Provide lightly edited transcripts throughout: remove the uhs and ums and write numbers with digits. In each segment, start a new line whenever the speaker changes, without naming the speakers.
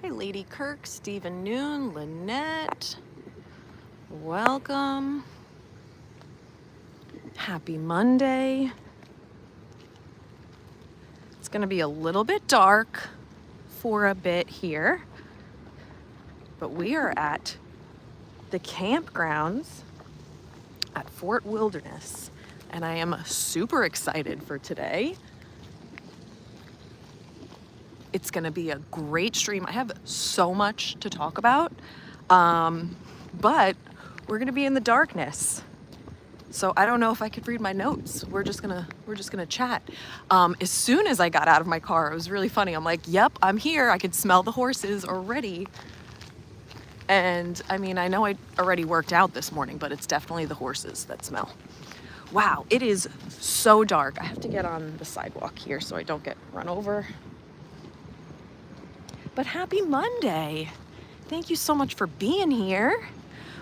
Hi, Lady Kirk, Stephen Noon, Lynette. Welcome. Happy Monday. It's going to be a little bit dark for a bit here, but we are at the campgrounds at Fort Wilderness, and I am super excited for today. It's going to be a great stream. I have so much to talk about, but we're going to be in the darkness. So I don't know if I could read my notes. We're just gonna chat. As soon as I got out of my car, it was really funny. I'm like, yep, I'm here. I could smell the horses already. And I mean, I know I already worked out this morning, but it's definitely the horses that smell. Wow, it is so dark. I have to get on the sidewalk here so I don't get run over. But happy Monday. Thank you so much for being here.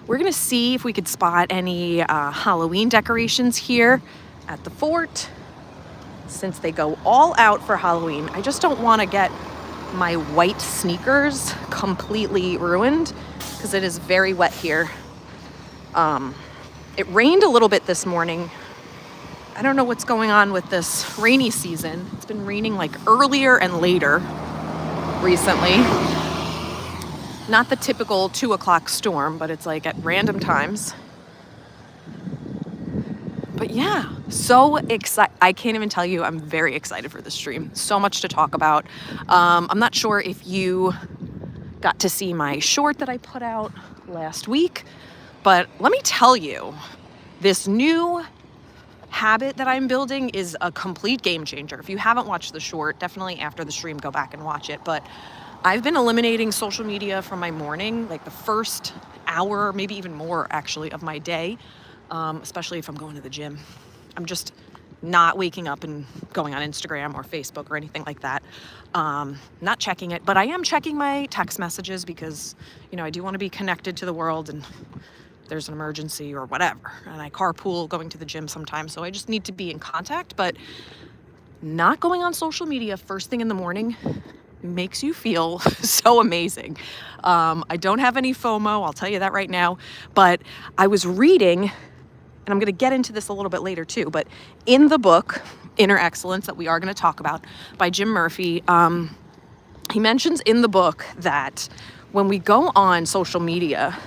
We're gonna see if we could spot any Halloween decorations here at the fort, since they go all out for Halloween. I just don't wanna get my white sneakers completely ruined because it is very wet here. It rained a little bit this morning. I don't know what's going on with this rainy season. It's been raining like earlier and later recently. Not the typical 2 o'clock storm, but it's like at random times. But yeah, so excited. I can't even tell you, I'm very excited for this stream. So much to talk about. I'm not sure if you got to see my short that I put out last week, but let me tell you, this new habit that I'm building is a complete game changer. If you haven't watched the short, definitely after the stream, go back and watch it. But I've been eliminating social media from my morning, like the first hour, maybe even more actually, of my day, especially if I'm going to the gym. I'm just not waking up and going on Instagram or Facebook or anything like that. Not checking it, but I am checking my text messages because, you know, I do want to be connected to the world and there's an emergency or whatever. And I carpool going to the gym sometimes, so I just need to be in contact. But not going on social media first thing in the morning makes you feel so amazing. I don't have any FOMO, I'll tell you that right now, but I was reading, and I'm going to get into this a little bit later too, but in the book, Inner Excellence, that we are going to talk about by Jim Murphy, he mentions in the book that when we go on social media,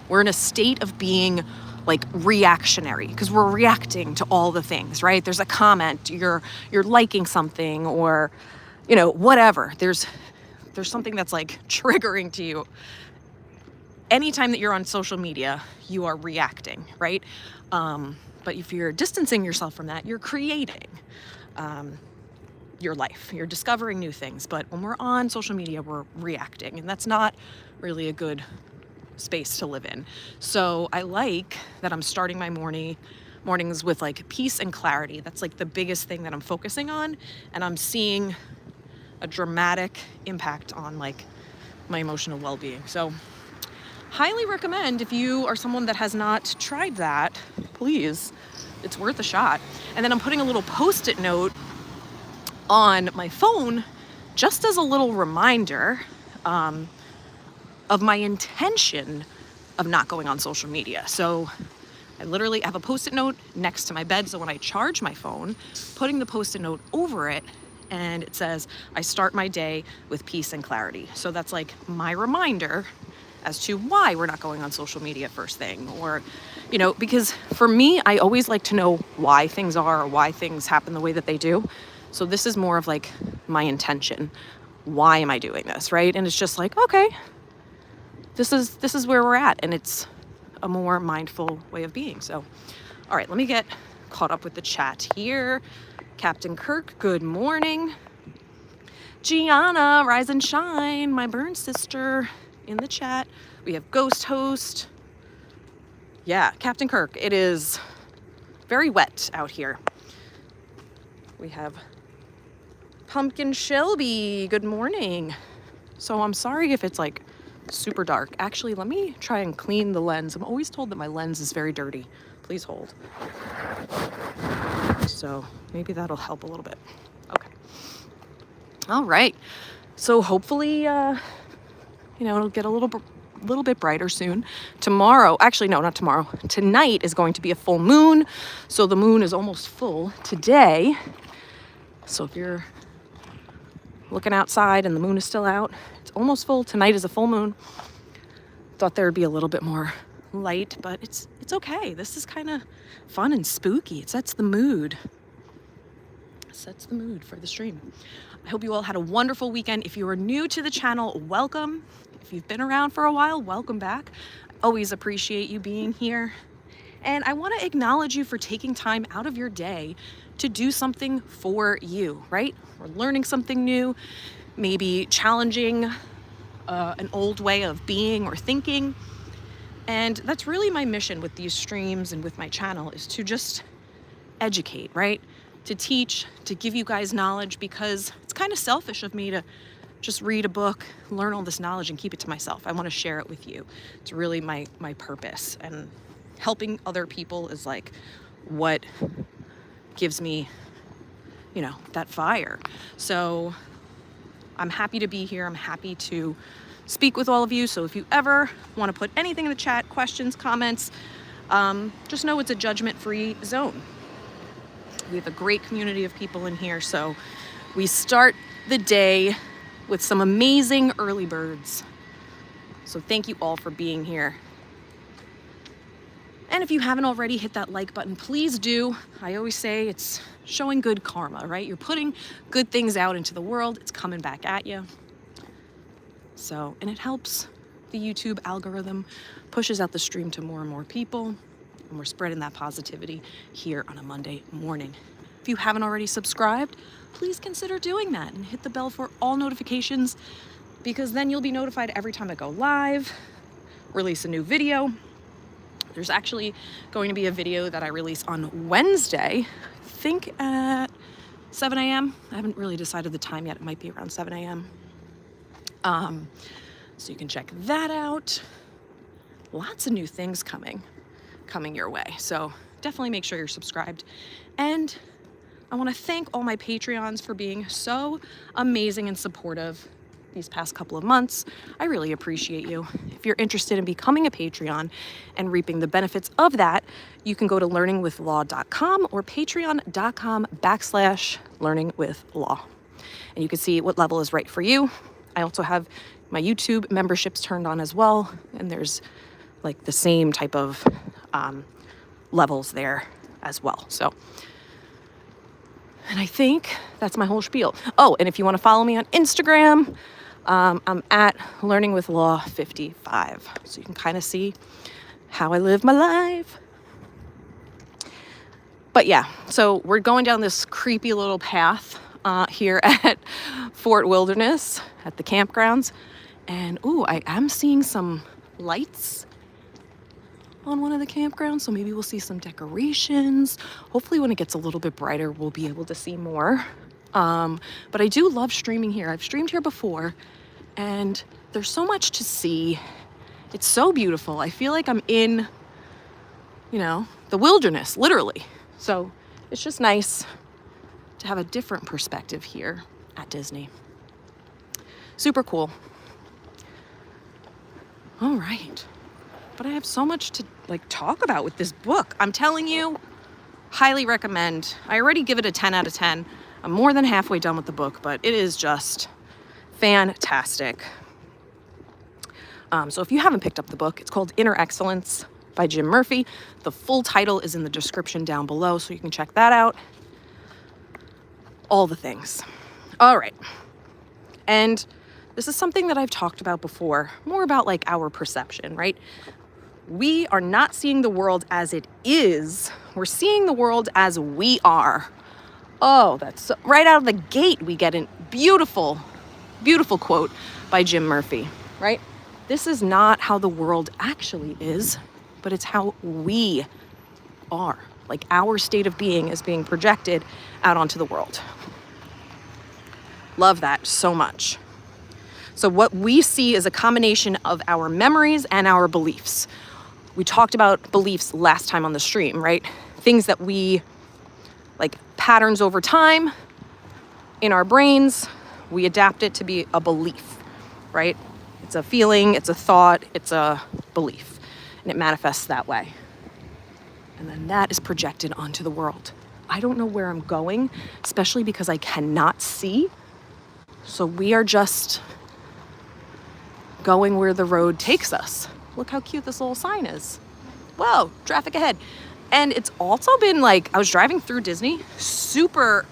we're in a state of being like reactionary because we're reacting to all the things, right? There's a comment, you're liking something, or you know, whatever. There's something that's like triggering to you. Anytime that you're on social media, you are reacting, right? But if you're distancing yourself from that, you're creating your life. You're discovering new things. But when we're on social media, we're reacting, and that's not really a good space to live in. So I like that I'm starting my mornings with like peace and clarity. That's like the biggest thing that I'm focusing on, and I'm seeing a dramatic impact on like my emotional well-being. So highly recommend, if you are someone that has not tried that, please, it's worth a shot. And then I'm putting a little post-it note on my phone just as a little reminder of my intention of not going on social media. So I literally have a post-it note next to my bed, so when I charge my phone, putting the post-it note over it, and it says, I start my day with peace and clarity. So that's like my reminder as to why we're not going on social media first thing. Or, you know, because for me, I always like to know why things are or why things happen the way that they do. So this is more of like my intention. Why am I doing this, right? And it's just like, okay, this is where we're at. And it's a more mindful way of being. So, all right, let me get caught up with the chat here. Captain Kirk, good morning. Gianna, rise and shine, my burn sister in the chat. We have Ghost Host. Yeah, Captain Kirk, it is very wet out here. We have Pumpkin Shelby, good morning. So I'm sorry if it's like super dark. Actually, let me try and clean the lens. I'm always told that my lens is very dirty. Please hold. So maybe that'll help a little bit. Okay. All right. So hopefully you know, it'll get a little bit brighter soon. Tomorrow, actually, no, not tomorrow. Tonight is going to be a full moon. So the moon is almost full today. So if you're looking outside and the moon is still out, it's almost full. Tonight is a full moon. Thought there would be a little bit more light, but it's okay. This is kind of fun and spooky. It sets the mood. For the stream. I hope you all had a wonderful weekend. If you are new to the channel, welcome. If you've been around for a while, welcome back. I always appreciate you being here. And I want to acknowledge you for taking time out of your day to do something for you, right? Or learning something new, maybe challenging an old way of being or thinking. And that's really my mission with these streams and with my channel, is to just educate, right? To teach, to give you guys knowledge, because it's kind of selfish of me to just read a book, learn all this knowledge and keep it to myself. I want to share it with you. It's really my purpose, and helping other people is like what gives me, you know, that fire. So I'm happy to be here. I'm happy to speak with all of you. So if you ever want to put anything in the chat, questions, comments, just know it's a judgment-free zone. We have a great community of people in here. So we start the day with some amazing early birds. So thank you all for being here. And if you haven't already, hit that like button, please do. I always say it's showing good karma, right? You're putting good things out into the world. It's coming back at you. So, and it helps the YouTube algorithm, pushes out the stream to more and more people. And we're spreading that positivity here on a Monday morning. If you haven't already subscribed, please consider doing that and hit the bell for all notifications, because then you'll be notified every time I go live, release a new video. There's actually going to be a video that I release on Wednesday, I think at 7 a.m. I haven't really decided the time yet. It might be around 7 a.m. So you can check that out. Lots of new things coming your way. So definitely make sure you're subscribed. And I want to thank all my Patreons for being so amazing and supportive these past couple of months. I really appreciate you. If you're interested in becoming a Patreon and reaping the benefits of that, you can go to learningwithlaw.com or patreon.com/learningwithlaw. And you can see what level is right for you. I also have my YouTube memberships turned on as well. And there's like the same type of levels there as well. So, and I think that's my whole spiel. Oh, and if you want to follow me on Instagram, I'm at learningwithlaw55. So you can kind of see how I live my life. But yeah, so we're going down this creepy little path here at Fort Wilderness at the campgrounds. And ooh, I am seeing some lights on one of the campgrounds, so maybe we'll see some decorations. Hopefully when it gets a little bit brighter, we'll be able to see more. But I do love streaming here. I've streamed here before, and there's so much to see. It's so beautiful. I feel like I'm in, you know, the wilderness, literally. So it's just nice to have a different perspective here at Disney. Super cool. All right. But I have so much to talk about with this book. I'm telling you, highly recommend. I already give it a 10 out of 10. I'm more than halfway done with the book, but it is just fantastic. So if you haven't picked up the book, it's called Inner Excellence by Jim Murphy. The full title is in the description down below, so you can check that out. All the things. All right. And this is something that I've talked about before, more about like our perception, right? We are not seeing the world as it is. We're seeing the world as we are. Oh, that's so, right out of the gate, we get a beautiful, beautiful quote by Jim Murphy, right? This is not how the world actually is, but it's how we are. Like our state of being is being projected out onto the world. Love that so much. So what we see is a combination of our memories and our beliefs. We talked about beliefs last time on the stream, right? Things that we, like patterns over time in our brains, we adapt it to be a belief, right? It's a feeling, it's a thought, it's a belief, and it manifests that way. And then that is projected onto the world. I don't know where I'm going, especially because I cannot see. So we are just going where the road takes us. Look how cute this little sign is. Whoa, traffic ahead. And it's also been like, I was driving through Disney, super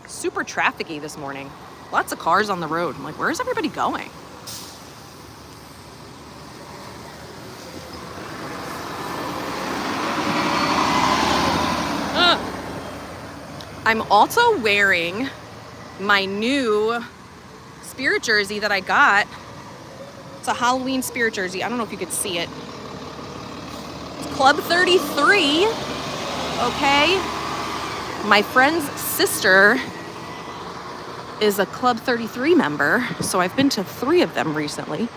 trafficy this morning. Lots of cars on the road. I'm like, where is everybody going? I'm also wearing my new spirit jersey that I got. It's a Halloween spirit jersey. I don't know if you could see it. It's Club 33, okay? My friend's sister is a Club 33 member, so I've been to 3 of them recently.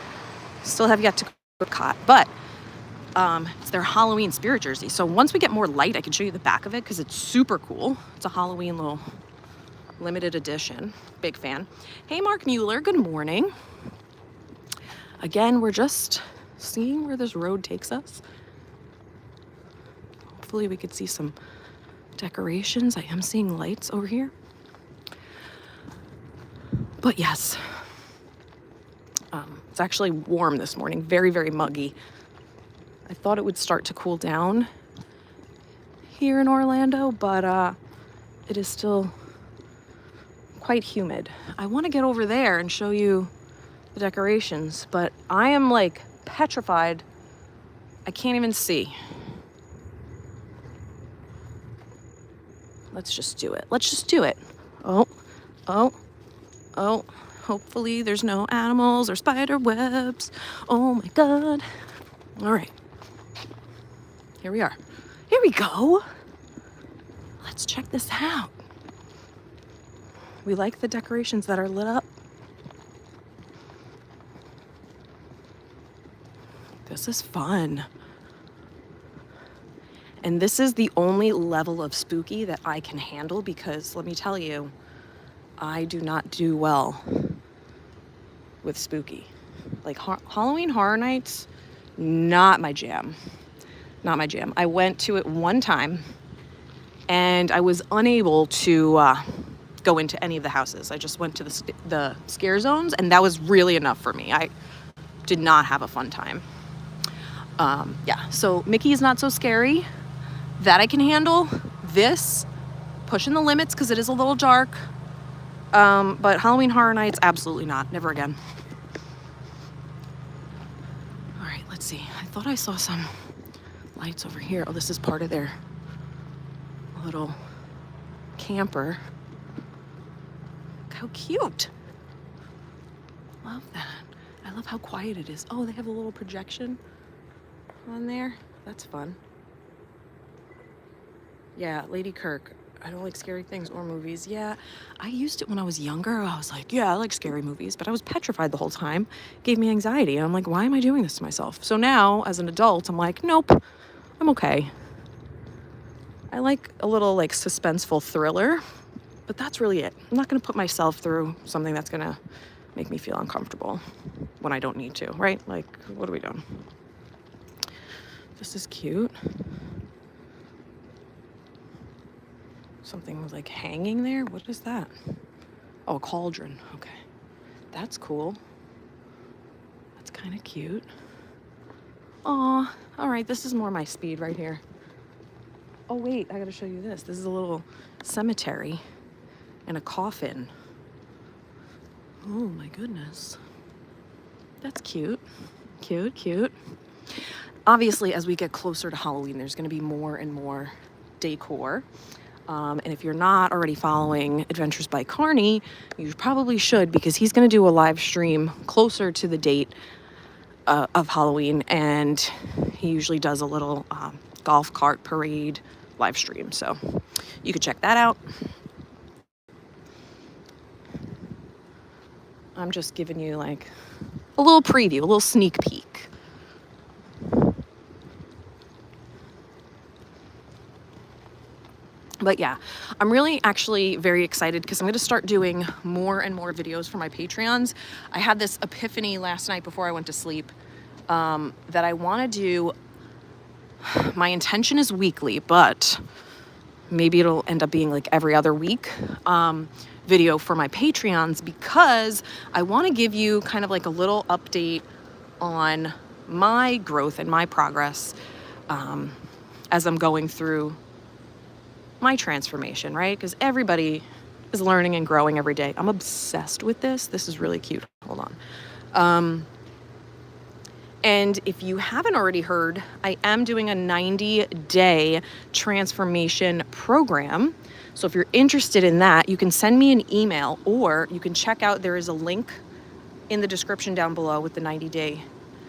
Still have yet to go to Epcot, but it's their Halloween spirit jersey. So once we get more light, I can show you the back of it because it's super cool. It's a Halloween little limited edition. Big fan. Hey, Mark Mueller, good morning. Again, we're just seeing where this road takes us. Hopefully we could see some decorations. I am seeing lights over here. But yes, it's actually warm this morning, very, very muggy. I thought it would start to cool down here in Orlando, but it is still quite humid. I want to get over there and show you the decorations, but I am like petrified. I can't even see. Let's just do it. Let's just do it. Oh. Hopefully there's no animals or spider webs. Oh my God. All right. Here we are. Here we go. Let's check this out. We like the decorations that are lit up. This is fun. And this is the only level of spooky that I can handle because let me tell you, I do not do well with spooky. Like Halloween Horror Nights, not my jam. Not my jam. I went to it one time and I was unable to go into any of the houses. I just went to the scare zones and that was really enough for me. I did not have a fun time. Yeah, so Mickey is not so scary. That I can handle. This, pushing the limits because it is a little dark. But Halloween Horror Nights, absolutely not. Never again. All right, let's see. I thought I saw some lights over here. Oh, this is part of their little camper. Look how cute. Love that. I love how quiet it is. Oh, they have a little projection on there. That's fun. Yeah, Lady Kirk. I don't like scary things or movies. Yeah, I used it when I was younger. I was like, yeah, I like scary movies, but I was petrified the whole time. It gave me anxiety. And I'm like, why am I doing this to myself? So now, as an adult, I'm like, nope, I'm okay. I like a little like suspenseful thriller, but that's really it. I'm not going to put myself through something that's going to make me feel uncomfortable when I don't need to, right? Like, what are we doing? This is cute. Something was like hanging there. What is that? Oh, a cauldron. Okay. That's cool. That's kind of cute. Aw. All right. This is more my speed right here. Oh, wait. I got to show you this. This is a little cemetery and a coffin. Oh, my goodness. That's cute. Cute, cute. Obviously, as we get closer to Halloween, there's going to be more and more decor. And if you're not already following Adventures by Carney, you probably should because he's going to do a live stream closer to the date of Halloween. And he usually does a little golf cart parade live stream. So you could check that out. I'm just giving you like a little preview, a little sneak peek. But yeah, I'm really actually very excited because I'm going to start doing more and more videos for my Patreons. I had this epiphany last night before I went to sleep that I want to do. My intention is weekly, but maybe it'll end up being like every other week video for my Patreons, because I want to give you kind of like a little update on my growth and my progress as I'm going through my transformation, right? Because everybody is learning and growing every day. I'm obsessed with this. This is really cute. Hold on. And if you haven't already heard, I am doing a 90-day transformation program. So if you're interested in that, you can send me an email, or you can check out, there is a link in the description down below with the 90-day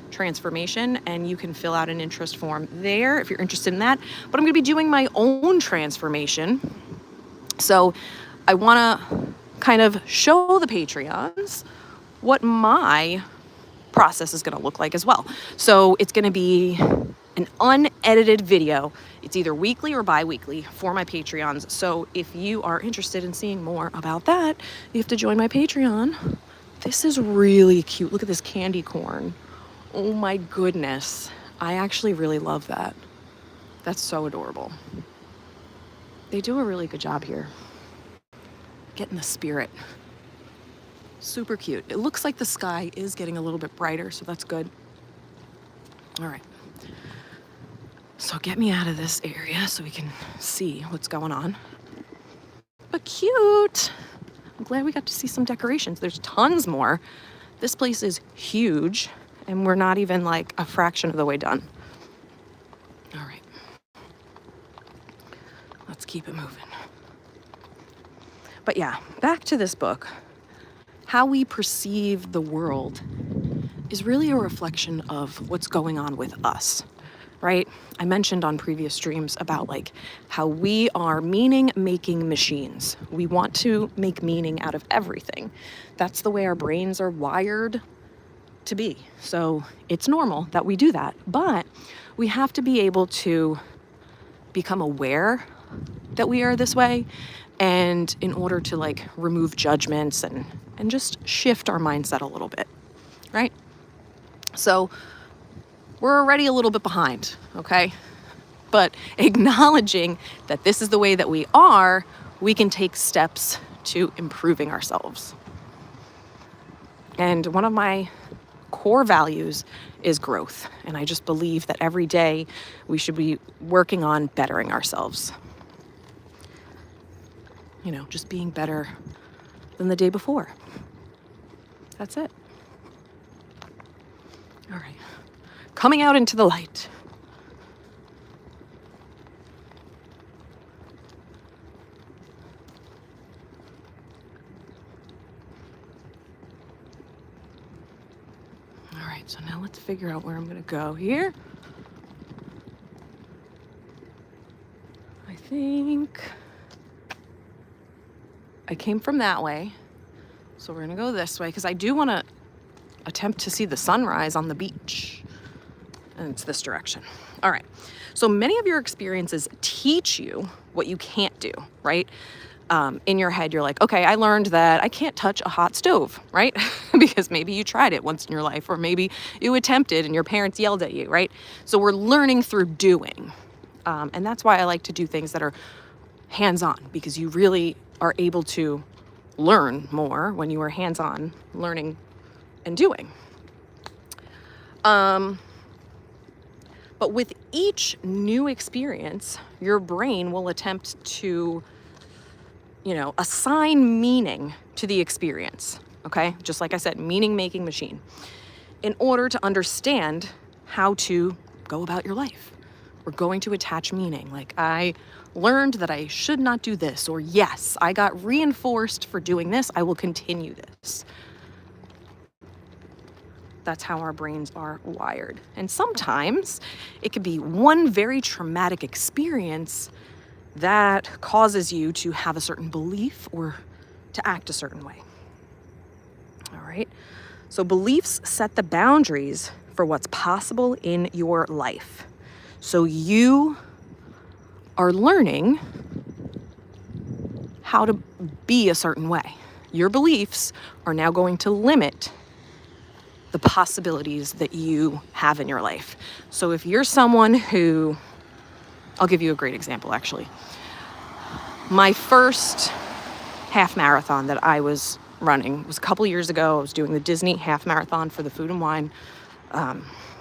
transformation, and you can fill out an interest form there if you're interested in that. But I'm going to be doing my own transformation. So I want to kind of show the Patreons what my process is going to look like as well. So it's going to be an unedited video. It's either weekly or bi-weekly for my Patreons. So if you are interested in seeing more about that, you have to join my Patreon. This is really cute. Look at this candy corn. Oh my goodness. I actually really love that. That's so adorable. They do a really good job here. Getting the spirit. Super cute. It looks like the sky is getting a little bit brighter, so that's good. All right. So get me out of this area so we can see what's going on. But cute. I'm glad we got to see some decorations. There's tons more. This place is huge, and we're not even like a fraction of the way done. All right. Let's keep it moving. But yeah, back to this book. How we perceive the world is really a reflection of what's going on with us, right? I mentioned on previous streams about like how we are meaning-making machines. We want to make meaning out of everything. That's the way our brains are wired to be. So it's normal that we do that, but we have to be able to become aware that we are this way, and in order to like remove judgments and just shift our mindset a little bit, right? So we're already a little bit behind, okay? But acknowledging that this is the way that we are, we can take steps to improving ourselves. And one of my core values is growth. And I just believe that every day we should be working on bettering ourselves. You know, just being better than the day before. That's it. All right. Coming out into the light. All right, so now let's figure out where I'm going to go here. I think I came from that way. So we're going to go this way because I do want to attempt to see the sunrise on the beach. And it's this direction. All right. So many of your experiences teach you what you can't do, right? In your head, you're like, okay, I learned that I can't touch a hot stove, right? Because maybe you tried it once in your life, or maybe you attempted and your parents yelled at you, right? So we're learning through doing. And that's why I like to do things that are hands-on, because you really are able to learn more when you are hands-on learning and doing. But with each new experience, your brain will attempt to, assign meaning to the experience, okay? Just like I said, meaning-making machine, in order to understand how to go about your life. We're going to attach meaning. Like, I learned that I should not do this, or yes, I got reinforced for doing this, I will continue this. That's how our brains are wired. And sometimes it could be one very traumatic experience that causes you to have a certain belief or to act a certain way. All right. So beliefs set the boundaries for what's possible in your life. So you are learning how to be a certain way. Your beliefs are now going to limit the possibilities that you have in your life. So if you're someone who, I'll give you a great example actually. My first half marathon that I was running was a couple years ago. I was doing the Disney half marathon for the Food and Wine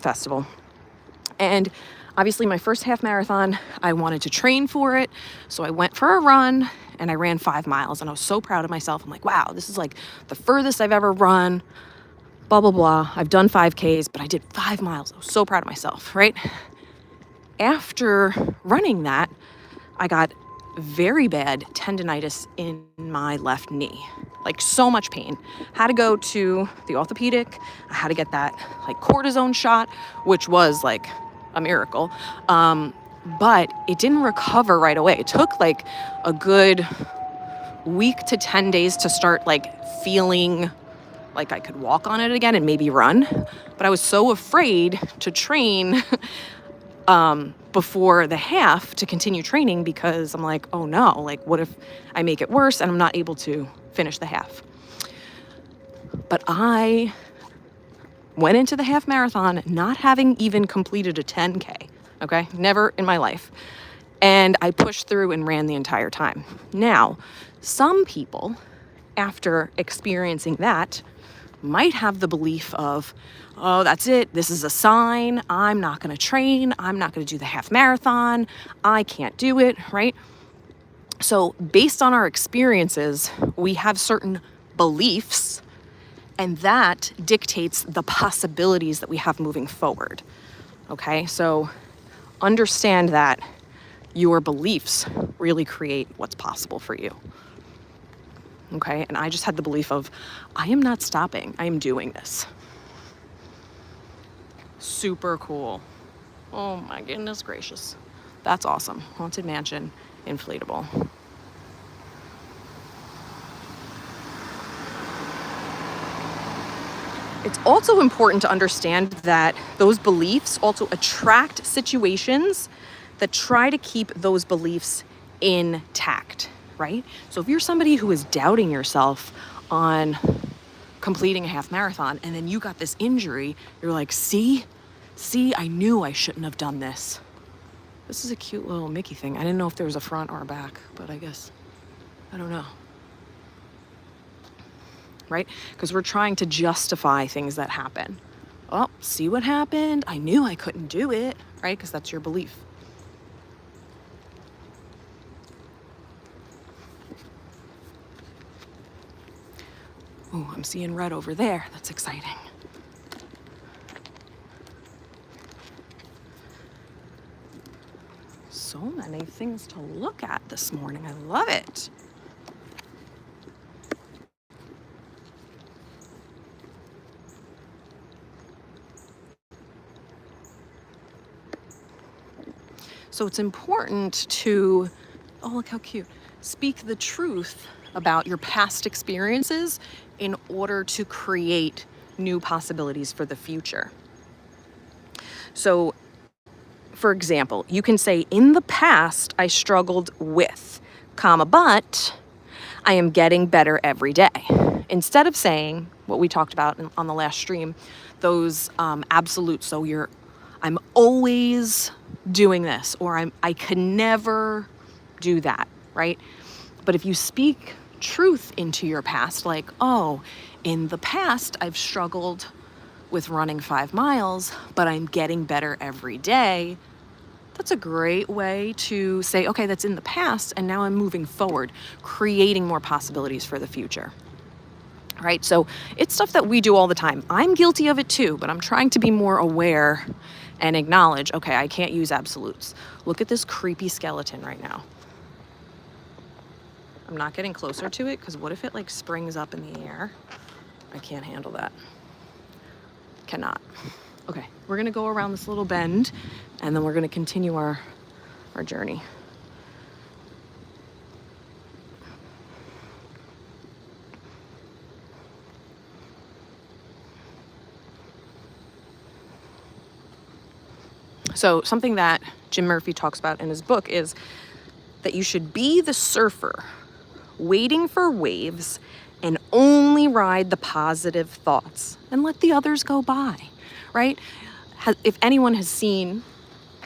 Festival. And obviously my first half marathon, I wanted to train for it. So I went for a run and I ran 5 miles and I was so proud of myself. I'm like, wow, this is like the furthest I've ever run, blah, blah, blah. I've done 5Ks, but I did 5 miles. I was so proud of myself, right? After running that, I got very bad tendinitis in my left knee, like so much pain. Had to go to the orthopedic. I had to get that like cortisone shot, which was like a miracle. But it didn't recover right away. It took like a good week to 10 days to start like feeling like I could walk on it again and maybe run. But I was so afraid to train before the half to continue training because I'm like, oh no, like what if I make it worse and I'm not able to finish the half? But I went into the half marathon not having even completed a 10K, okay? Never in my life. And I pushed through and ran the entire time. Now, some people, after experiencing that, might have the belief of, oh, that's it. This is a sign. I'm not going to train. I'm not going to do the half marathon. I can't do it, right? So based on our experiences, we have certain beliefs, and that dictates the possibilities that we have moving forward. Okay, so understand that your beliefs really create what's possible for you. Okay, and I just had the belief of, I am not stopping. I am doing this. Super cool. Oh my goodness gracious. That's awesome. Haunted Mansion, inflatable. It's also important to understand that those beliefs also attract situations that try to keep those beliefs intact, right? So if you're somebody who is doubting yourself on completing a half marathon and then you got this injury, you're like, see, I knew I shouldn't have done this. This is a cute little Mickey thing. I didn't know if there was a front or a back, but I guess, I don't know. Right? Because we're trying to justify things that happen. Oh, see what happened? I knew I couldn't do it, right? Because that's your belief. Oh, I'm seeing red over there. That's exciting. So many things to look at this morning. I love it. So it's important to, oh, look how cute, speak the truth about your past experiences in order to create new possibilities for the future. So, for example, you can say, in the past, I struggled with, but I am getting better every day. Instead of saying what we talked about on the last stream, those absolutes. So I'm always doing this, or I can never do that, right? But if you speak truth into your past, like, oh, in the past, I've struggled with running 5 miles, but I'm getting better every day. That's a great way to say, okay, that's in the past, and now I'm moving forward, creating more possibilities for the future. Right? So it's stuff that we do all the time. I'm guilty of it too, but I'm trying to be more aware and acknowledge, okay, I can't use absolutes. Look at this creepy skeleton right now. I'm not getting closer to it because what if it like springs up in the air? I can't handle that. Cannot. Okay, we're gonna go around this little bend and then we're gonna continue our journey. So something that Jim Murphy talks about in his book is that you should be the surfer waiting for waves, and only ride the positive thoughts and let the others go by, right? If anyone has seen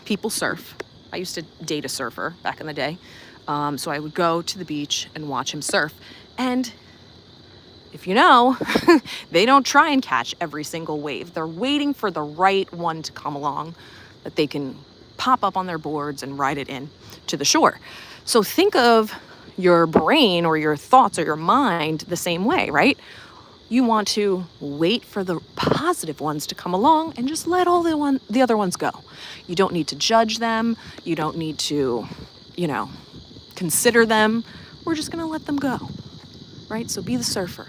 people surf, I used to date a surfer back in the day. So I would go to the beach and watch him surf. And if you know, they don't try and catch every single wave. They're waiting for the right one to come along that they can pop up on their boards and ride it in to the shore. So think of your brain or your thoughts or your mind the same way, right? You want to wait for the positive ones to come along and just let all the other ones go. You don't need to judge them. You don't need to, consider them. We're just going to let them go, right? So be the surfer.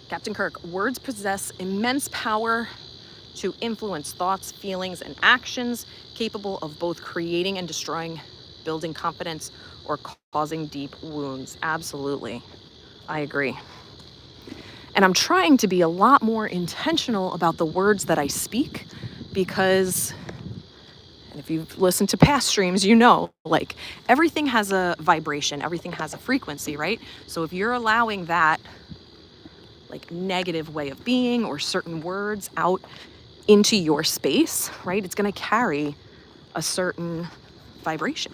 Captain Kirk, words possess immense power to influence thoughts, feelings, and actions, capable of both creating and destroying, building confidence, or causing deep wounds. Absolutely. I agree. And I'm trying to be a lot more intentional about the words that I speak because, and if you've listened to past streams, like everything has a vibration, everything has a frequency, right? So if you're allowing that like negative way of being or certain words out into your space, right, it's going to carry a certain vibration.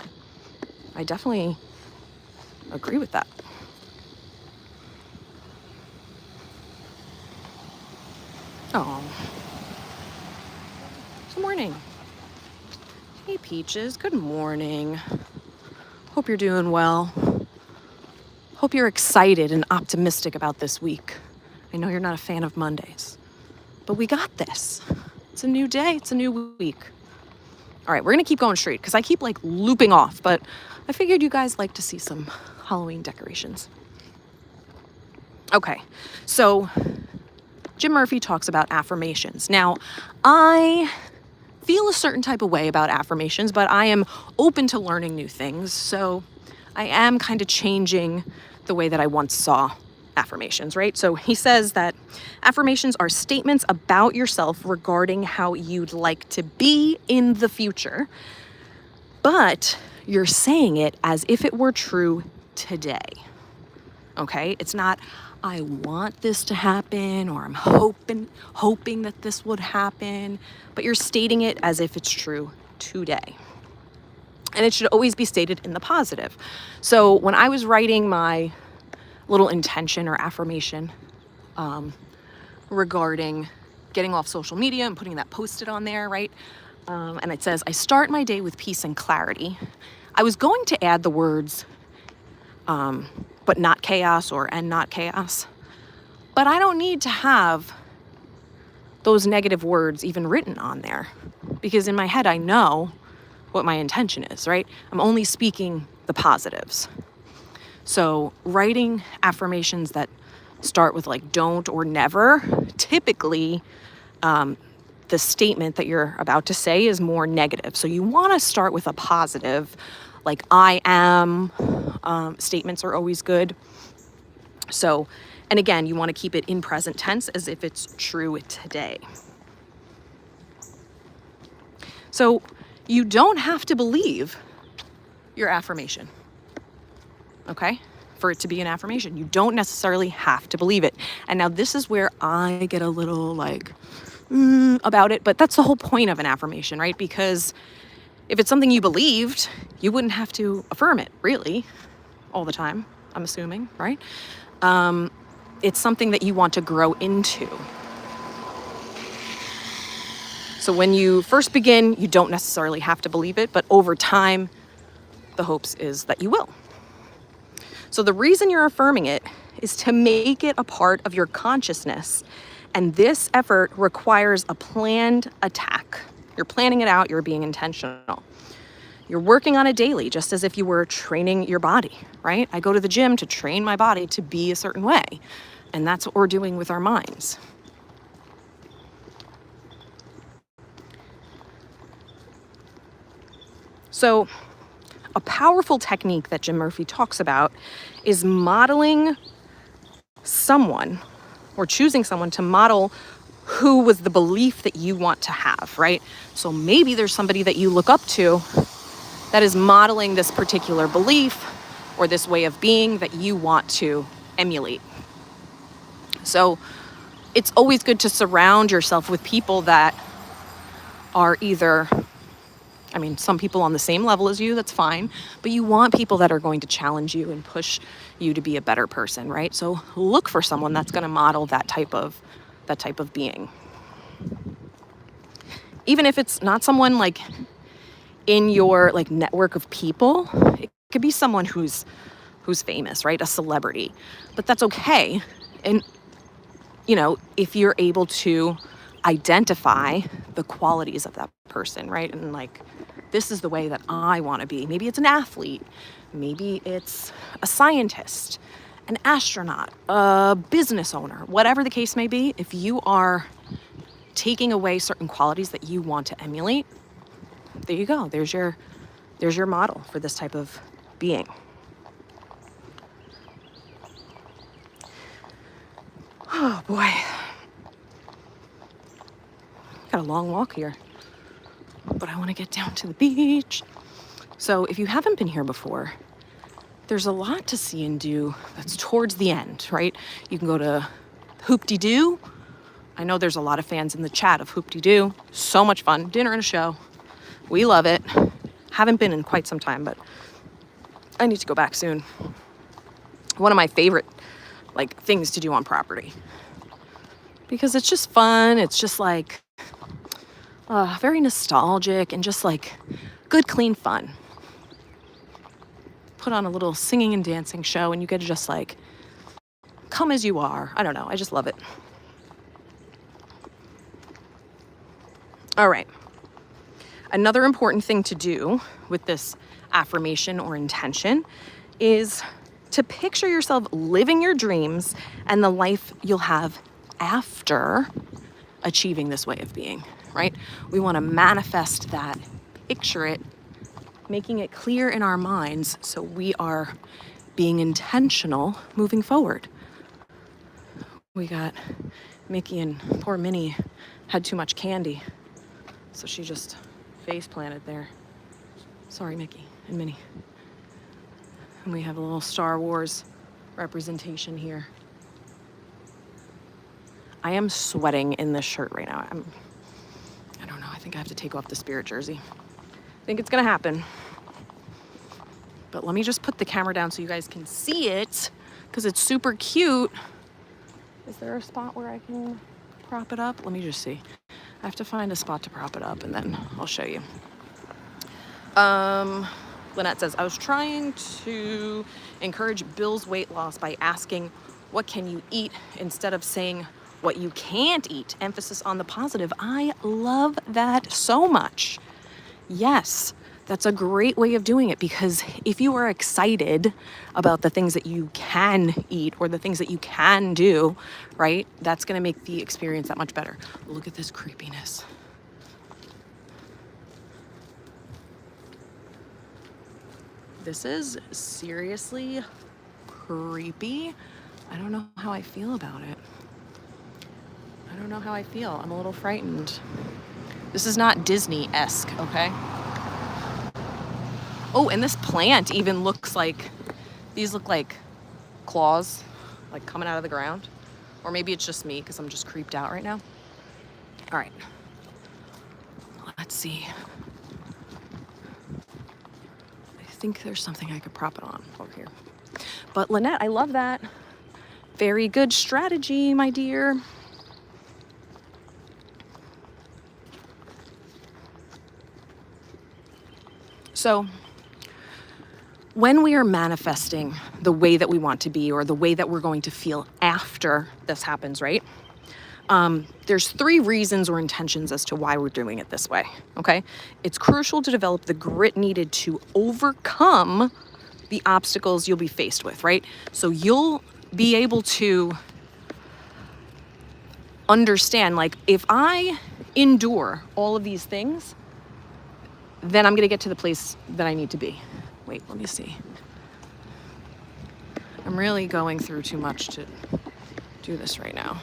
I definitely agree with that. Oh, good morning. Hey, Peaches, good morning. Hope you're doing well. Hope you're excited and optimistic about this week. I know you're not a fan of Mondays, but we got this. It's a new day. It's a new week. All right, we're going to keep going straight because I keep like looping off, but I figured you guys like to see some Halloween decorations. Okay, so Jim Murphy talks about affirmations. Now, I feel a certain type of way about affirmations, but I am open to learning new things. So I am kind of changing the way that I once saw affirmations, right? So he says that affirmations are statements about yourself regarding how you'd like to be in the future, but you're saying it as if it were true today. Okay? It's not, I want this to happen, or I'm hoping that this would happen, but you're stating it as if it's true today. And it should always be stated in the positive. So when I was writing my little intention or affirmation regarding getting off social media and putting that Post-it on there, right? And it says, I start my day with peace and clarity. I was going to add the words, but not chaos, or and not chaos. But I don't need to have those negative words even written on there, because in my head, I know what my intention is, right? I'm only speaking the positives. So writing affirmations that start with like don't or never, typically the statement that you're about to say is more negative. So you want to start with a positive, like I am. Statements are always good. So, and again, you want to keep it in present tense as if it's true today. So you don't have to believe your affirmation, okay? For it to be an affirmation. You don't necessarily have to believe it. And now this is where I get a little like, about it, but that's the whole point of an affirmation, right? Because if it's something you believed, you wouldn't have to affirm it, really, all the time, I'm assuming, right? It's something that you want to grow into. So when you first begin, you don't necessarily have to believe it, but over time, the hopes is that you will. So the reason you're affirming it is to make it a part of your consciousness. And this effort requires a planned attack. You're planning it out, you're being intentional. You're working on it daily, just as if you were training your body, right? I go to the gym to train my body to be a certain way. And that's what we're doing with our minds. So a powerful technique that Jim Murphy talks about is modeling someone, or choosing someone to model who was the belief that you want to have, right? So maybe there's somebody that you look up to that is modeling this particular belief or this way of being that you want to emulate. So it's always good to surround yourself with people that are either, I mean, some people on the same level as you, that's fine, but you want people that are going to challenge you and push you to be a better person, right? So look for someone that's going to model that type of being. Even if it's not someone like in your like network of people, it could be someone who's famous, right? A celebrity. But that's okay. And you know, if you're able to identify the qualities of that person, right? And like, this is the way that I want to be. Maybe it's an athlete. Maybe it's a scientist, an astronaut, a business owner, whatever the case may be. If you are taking away certain qualities that you want to emulate, there you go. There's your model for this type of being. Oh boy. Got a long walk here, but I want to get down to the beach. So if you haven't been here before, there's a lot to see and do that's towards the end, right? You can go to Hoop-de-Doo. I know there's a lot of fans in the chat of Hoop-de-Doo. So much fun. Dinner and a show. We love it. Haven't been in quite some time, but I need to go back soon. One of my favorite like things to do on property, because it's just fun. It's just like very nostalgic and just like good, clean fun. Put on a little singing and dancing show and you get to just like come as you are. I don't know. I just love it. All right. Another important thing to do with this affirmation or intention is to picture yourself living your dreams and the life you'll have after achieving this way of being, right? We want to manifest that, picture it, making it clear in our minds so we are being intentional moving forward. We got Mickey, and poor Minnie had too much candy, so she just face planted there. Sorry, Mickey and Minnie. And we have a little Star Wars representation here. I am sweating in this shirt right now. I don't know, I think I have to take off the Spirit jersey. I think it's gonna happen. But let me just put the camera down so you guys can see it, because it's super cute. Is there a spot where I can prop it up? Let me just see. I have to find a spot to prop it up and then I'll show you. Lynette says, I was trying to encourage Bill's weight loss by asking, what can you eat, instead of saying what you can't eat. Emphasis on the positive. I love that so much. Yes, that's a great way of doing it, because if you are excited about the things that you can eat or the things that you can do, right, that's going to make the experience that much better. Look at this creepiness. This is seriously creepy. I don't know how I feel about it. I don't know how I feel. I'm a little frightened. This is not Disney-esque, okay? Oh, and this plant even looks like, these look like claws, like coming out of the ground. Or maybe it's just me because I'm just creeped out right now. All right. Let's see. I think there's something I could prop it on over here. But Lynette, I love that. Very good strategy, my dear. So when we are manifesting the way that we want to be, or the way that we're going to feel after this happens, right? There's 3 reasons or intentions as to why we're doing it this way, okay? It's crucial to develop the grit needed to overcome the obstacles you'll be faced with, right? So you'll be able to understand, like, if I endure all of these things, then I'm gonna get to the place that I need to be. Wait, let me see. I'm really going through too much to do this right now.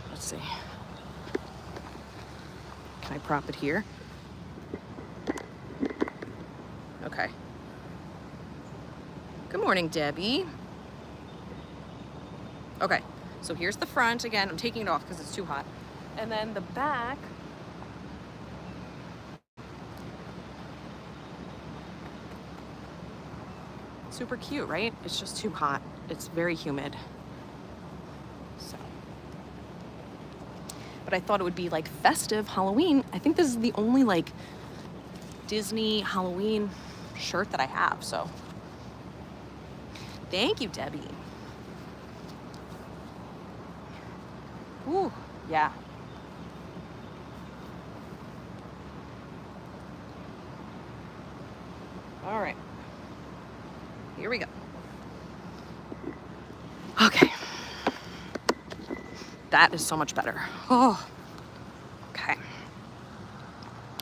Let's see. Can I prop it here? Okay. Good morning, Debbie. Okay, so here's the front. Again, I'm taking it off because it's too hot. And then the back. Super cute, right? It's just too hot. It's very humid. So, but I thought it would be like festive Halloween. I think this is the only like Disney Halloween shirt that I have. So thank you, Debbie. Ooh, yeah. All right. Here we go. Okay. That is so much better. Oh, okay.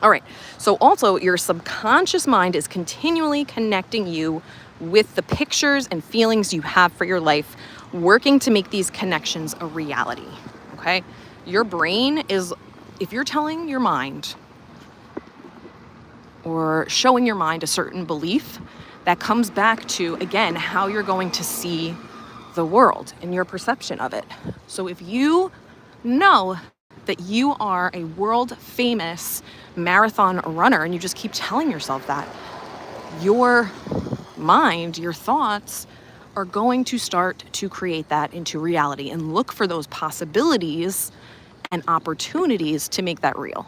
All right. So also your subconscious mind is continually connecting you with the pictures and feelings you have for your life, working to make these connections a reality. Okay. Your brain is, if you're telling your mind or showing your mind a certain belief, that comes back to, again, how you're going to see the world and your perception of it. So if you know that you are a world famous marathon runner and you just keep telling yourself that, your mind, your thoughts are going to start to create that into reality and look for those possibilities and opportunities to make that real.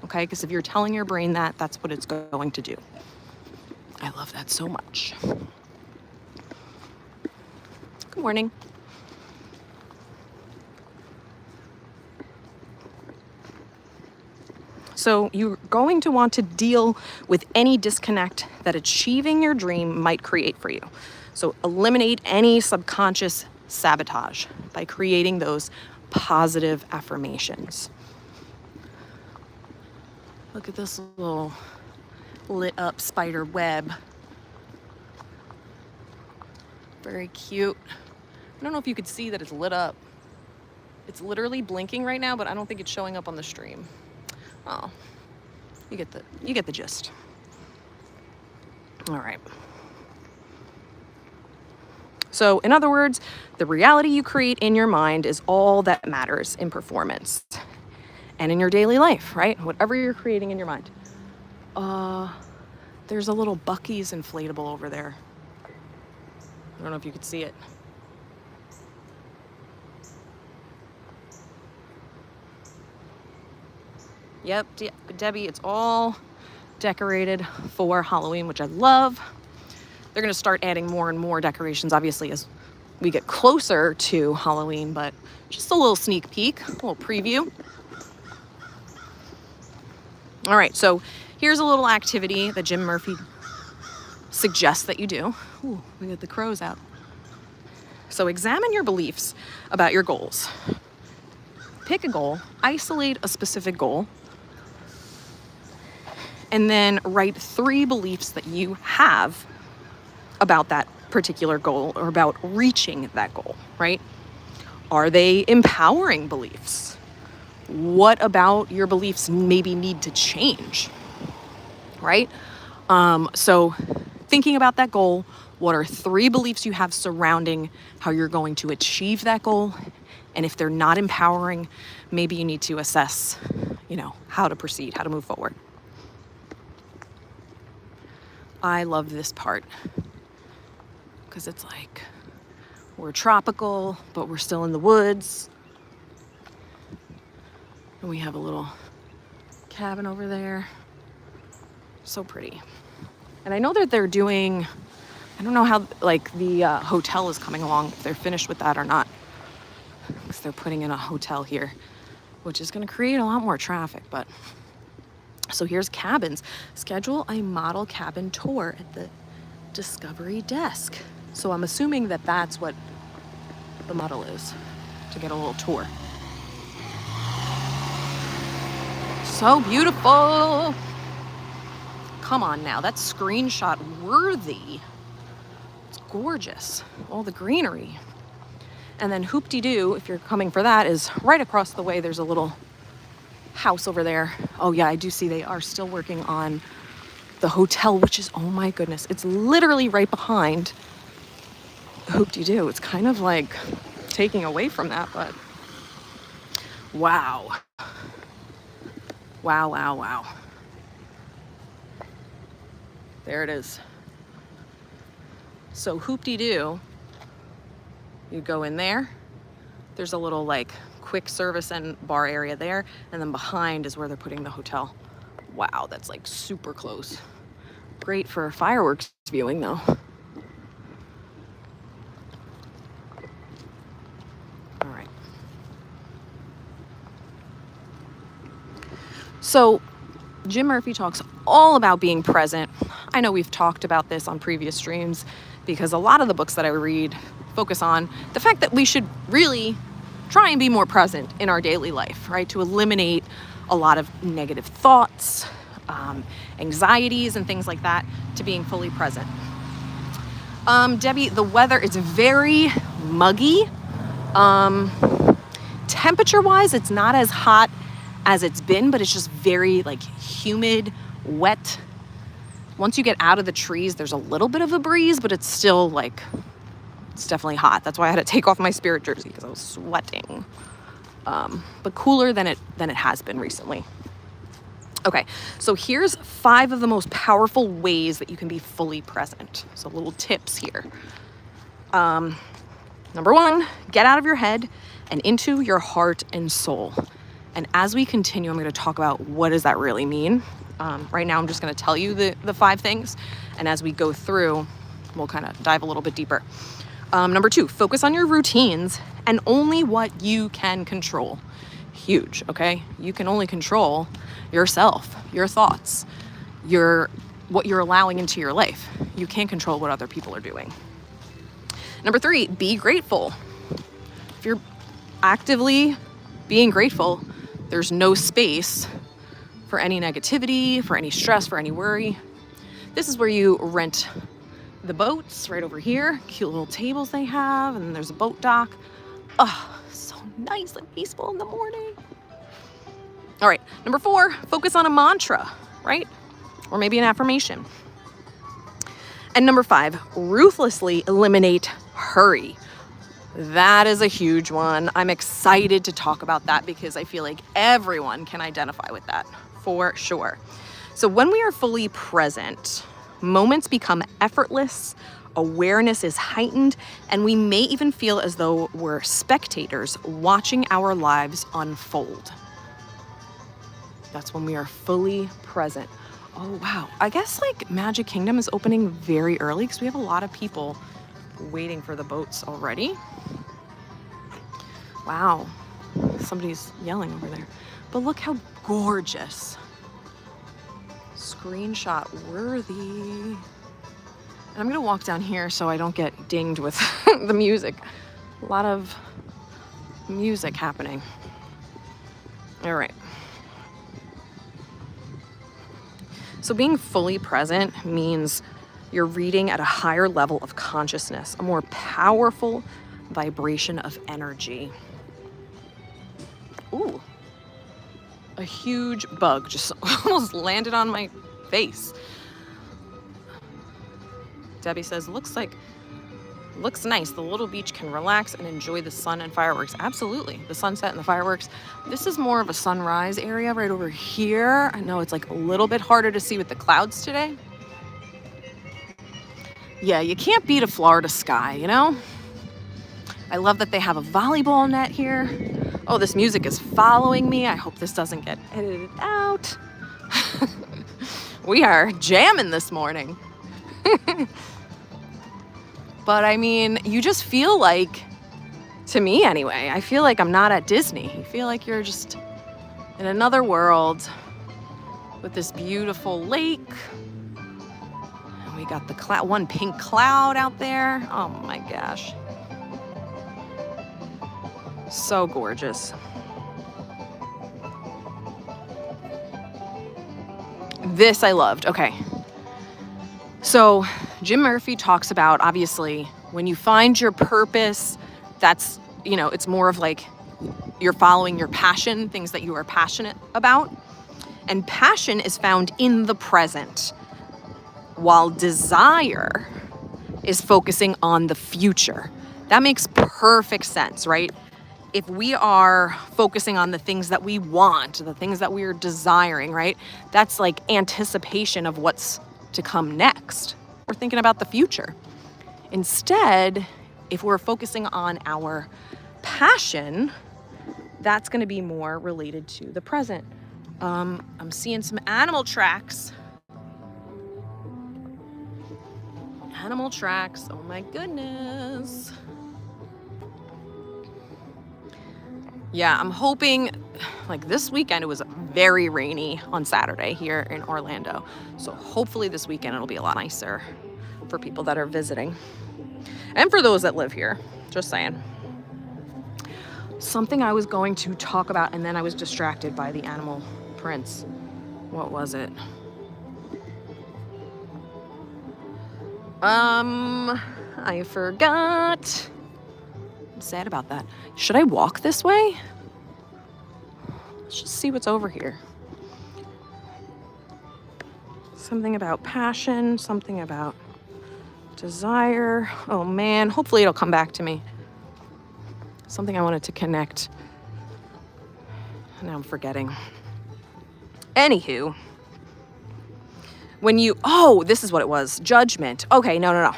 Okay, because if you're telling your brain that, that's what it's going to do. I love that so much. Good morning. So you're going to want to deal with any disconnect that achieving your dream might create for you. So eliminate any subconscious sabotage by creating those positive affirmations. Look at this little lit up spider web. Very cute. I don't know if you could see that it's lit up. It's literally blinking right now, but I don't think it's showing up on the stream. Oh, you get the gist. All right. So in other words, the reality you create in your mind is all that matters in performance and in your daily life, right? Whatever you're creating in your mind. There's a little Buc-ee's inflatable over there. I don't know if you could see it. Yep, Debbie, it's all decorated for Halloween, which I love. They're going to start adding more and more decorations, obviously, as we get closer to Halloween, but just a little sneak peek, a little preview. All right, so here's a little activity that Jim Murphy suggests that you do. Ooh, we got the crows out. So examine your beliefs about your goals. Pick a goal, isolate a specific goal, and then write 3 beliefs that you have about that particular goal or about reaching that goal, right? Are they empowering beliefs? What about your beliefs maybe need to change, right? So thinking about that goal, what are 3 beliefs you have surrounding how you're going to achieve that goal? And if they're not empowering, maybe you need to assess, how to proceed, how to move forward. I love this part because it's like we're tropical, but we're still in the woods. And we have a little cabin over there. So pretty. And I know that they're doing, I don't know how the hotel is coming along, if they're finished with that or not. Because they're putting in a hotel here, which is going to create a lot more traffic. But so here's cabins. Schedule a model cabin tour at the Discovery desk. So I'm assuming that that's what the model is, to get a little tour. So beautiful. Come on now, that's screenshot worthy. It's gorgeous, all the greenery. And then hoop-de-doo, if you're coming for that, is right across the way. There's a little house over there. Oh yeah, I do see they are still working on the hotel, which is, oh my goodness, it's literally right behind Hoop-de-Doo. It's kind of like taking away from that, but wow. Wow, wow, wow. There it is. So Hoop-de-Doo, you go in there. There's a little like quick service and bar area there. And then behind is where they're putting the hotel. Wow, that's like super close. Great for fireworks viewing though. All right. So Jim Murphy talks all about being present. I know we've talked about this on previous streams because a lot of the books that I read focus on the fact that we should really try and be more present in our daily life, right? To eliminate a lot of negative thoughts, anxieties, and things like that, to being fully present. Debbie, the weather is very muggy. Temperature-wise, it's not as hot as it's been, but it's just very like humid, wet. Once you get out of the trees, there's a little bit of a breeze, but it's still like, it's definitely hot. That's why I had to take off my Spirit jersey because I was sweating. But cooler than it has been recently. Okay, so here's 5 of the most powerful ways that you can be fully present. So little tips here. Number 1, get out of your head and into your heart and soul. And as we continue, I'm going to talk about what does that really mean. Right now, I'm just going to tell you the 5 things. And as we go through, we'll kind of dive a little bit deeper. Number 2, focus on your routines and only what you can control. Huge, okay? You can only control yourself, your thoughts, what you're allowing into your life. You can't control what other people are doing. Number 3, be grateful. If you're actively being grateful, there's no space for any negativity, for any stress, for any worry. This is where you rent the boats right over here. Cute little tables they have, and there's a boat dock. Oh, so nice and peaceful in the morning. All right, number 4, focus on a mantra, right? Or maybe an affirmation. And number 5, ruthlessly eliminate hurry. That is a huge one. I'm excited to talk about that because I feel like everyone can identify with that for sure. So when we are fully present, moments become effortless, awareness is heightened, and we may even feel as though we're spectators watching our lives unfold. That's when we are fully present. Oh, wow. I guess like Magic Kingdom is opening very early because we have a lot of people waiting for the boats already. Wow. Somebody's yelling over there. But look how gorgeous. Screenshot worthy. And I'm going to walk down here so I don't get dinged with the music. A lot of music happening. All right. So being fully present means you're reading at a higher level of consciousness, a more powerful vibration of energy. Ooh, a huge bug just almost landed on my face. Debbie says, looks nice. The little beach can relax and enjoy the sun and fireworks. Absolutely. The sunset and the fireworks. This is more of a sunrise area right over here. I know it's like a little bit harder to see with the clouds today. Yeah, you can't beat a Florida sky, you know? I love that they have a volleyball net here. Oh, this music is following me. I hope this doesn't get edited out. We are jamming this morning. But I mean, you just feel like, to me anyway, I feel like I'm not at Disney. You feel like you're just in another world with this beautiful lake. And we got the one pink cloud out there. Oh my gosh. So gorgeous. This I loved. Okay. So Jim Murphy talks about, obviously, when you find your purpose, that's, it's more of like you're following your passion, things that you are passionate about. And passion is found in the present. while desire is focusing on the future. That makes perfect sense, right? If we are focusing on the things that we want, the things that we are desiring, right? That's like anticipation of what's to come next. We're thinking about the future. Instead, if we're focusing on our passion, that's going to be more related to the present. I'm seeing some animal tracks. Animal tracks. Oh my goodness. Yeah, I'm hoping, like this weekend, it was very rainy on Saturday here in Orlando. So hopefully this weekend it'll be a lot nicer for people that are visiting. And for those that live here, just saying. Something I was going to talk about, and then I was distracted by the animal prints. What was it? I forgot. I'm sad about that. Should I walk this way? Let's just see what's over here. Something about passion, something about desire. Oh man, hopefully it'll come back to me. Something I wanted to connect. Now I'm forgetting. Anywho, this is what it was. Judgment. Okay, no.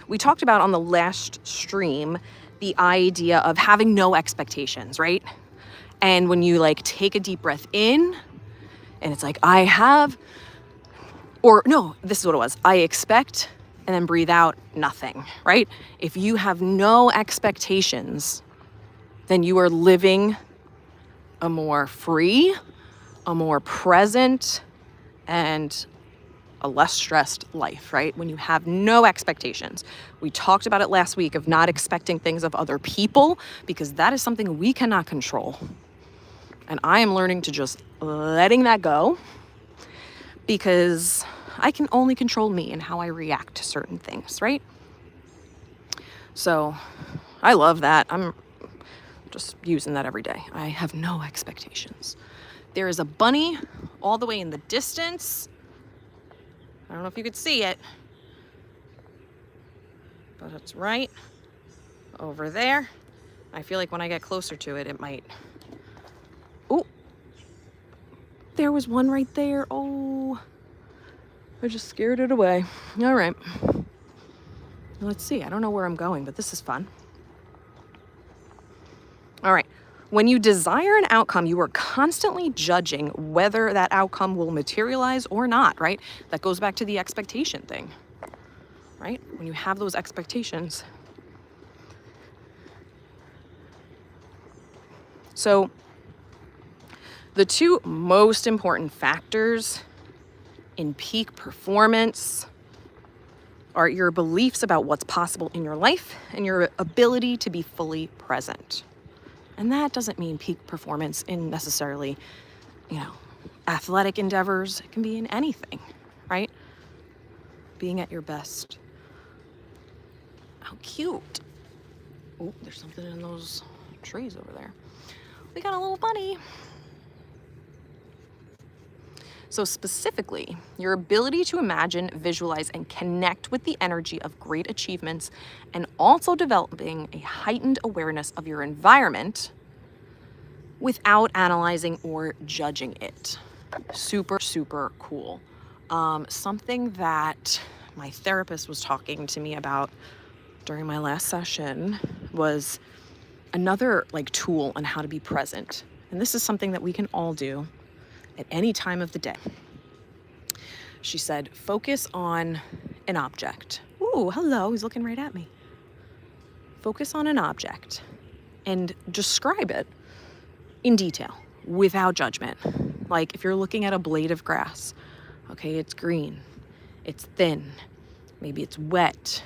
We talked about on the last stream the idea of having no expectations, right? And when you like take a deep breath in and it's like, this is what it was. I expect, and then breathe out nothing, right? If you have no expectations, then you are living a more free, a more present, and a less stressed life, right? When you have no expectations. We talked about it last week of not expecting things of other people because that is something we cannot control. And I am learning to just letting that go because I can only control me and how I react to certain things, right? So I love that. I'm just using that every day. I have no expectations. There is a bunny all the way in the distance. I don't know if you could see it, but it's right over there. I feel like when I get closer to it, it might. Oh, there was one right there. Oh, I just scared it away. All right. Let's see. I don't know where I'm going, but this is fun. All right. When you desire an outcome, you are constantly judging whether that outcome will materialize or not, right? That goes back to the expectation thing, right? When you have those expectations. So the two most important factors in peak performance are your beliefs about what's possible in your life and your ability to be fully present. And that doesn't mean peak performance in necessarily, athletic endeavors. It can be in anything, right? Being at your best. How cute. Oh, there's something in those trees over there. We got a little bunny. So specifically, your ability to imagine, visualize, and connect with the energy of great achievements, and also developing a heightened awareness of your environment without analyzing or judging it. Super, super cool. Something that my therapist was talking to me about during my last session was another tool on how to be present. And this is something that we can all do at any time of the day. She said, focus on an object. Ooh, hello, he's looking right at me. Focus on an object and describe it in detail without judgment. Like if you're looking at a blade of grass, okay, it's green, it's thin, maybe it's wet,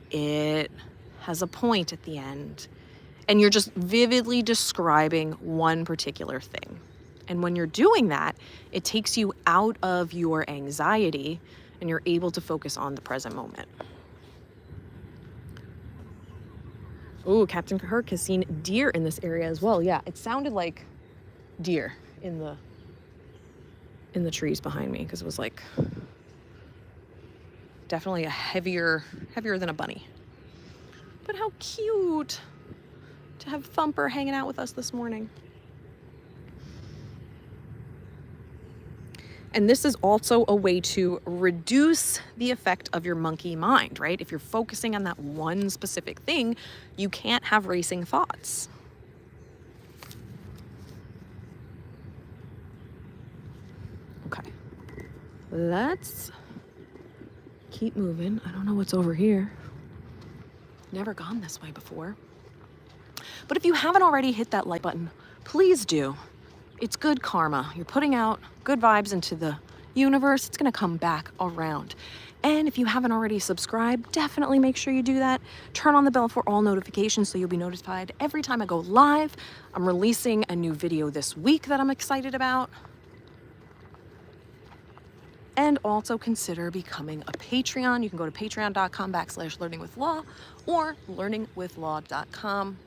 it has a point at the end, and you're just vividly describing one particular thing. And when you're doing that, it takes you out of your anxiety and you're able to focus on the present moment. Ooh, Captain Kirk has seen deer in this area as well. Yeah, it sounded like deer in the trees behind me because it was like Definitely a heavier than a bunny. But how cute to have Thumper hanging out with us this morning. And this is also a way to reduce the effect of your monkey mind, right? If you're focusing on that one specific thing, you can't have racing thoughts. Okay, let's keep moving. I don't know what's over here. Never gone this way before. But if you haven't already hit that like button, please do. It's good karma. You're putting out good vibes into the universe. It's gonna come back around. And if you haven't already subscribed, definitely make sure you do that. Turn on the bell for all notifications so you'll be notified every time I go live. I'm releasing a new video this week that I'm excited about. And also consider becoming a Patreon. You can go to patreon.com/learningwithlaw or learningwithlaw.com.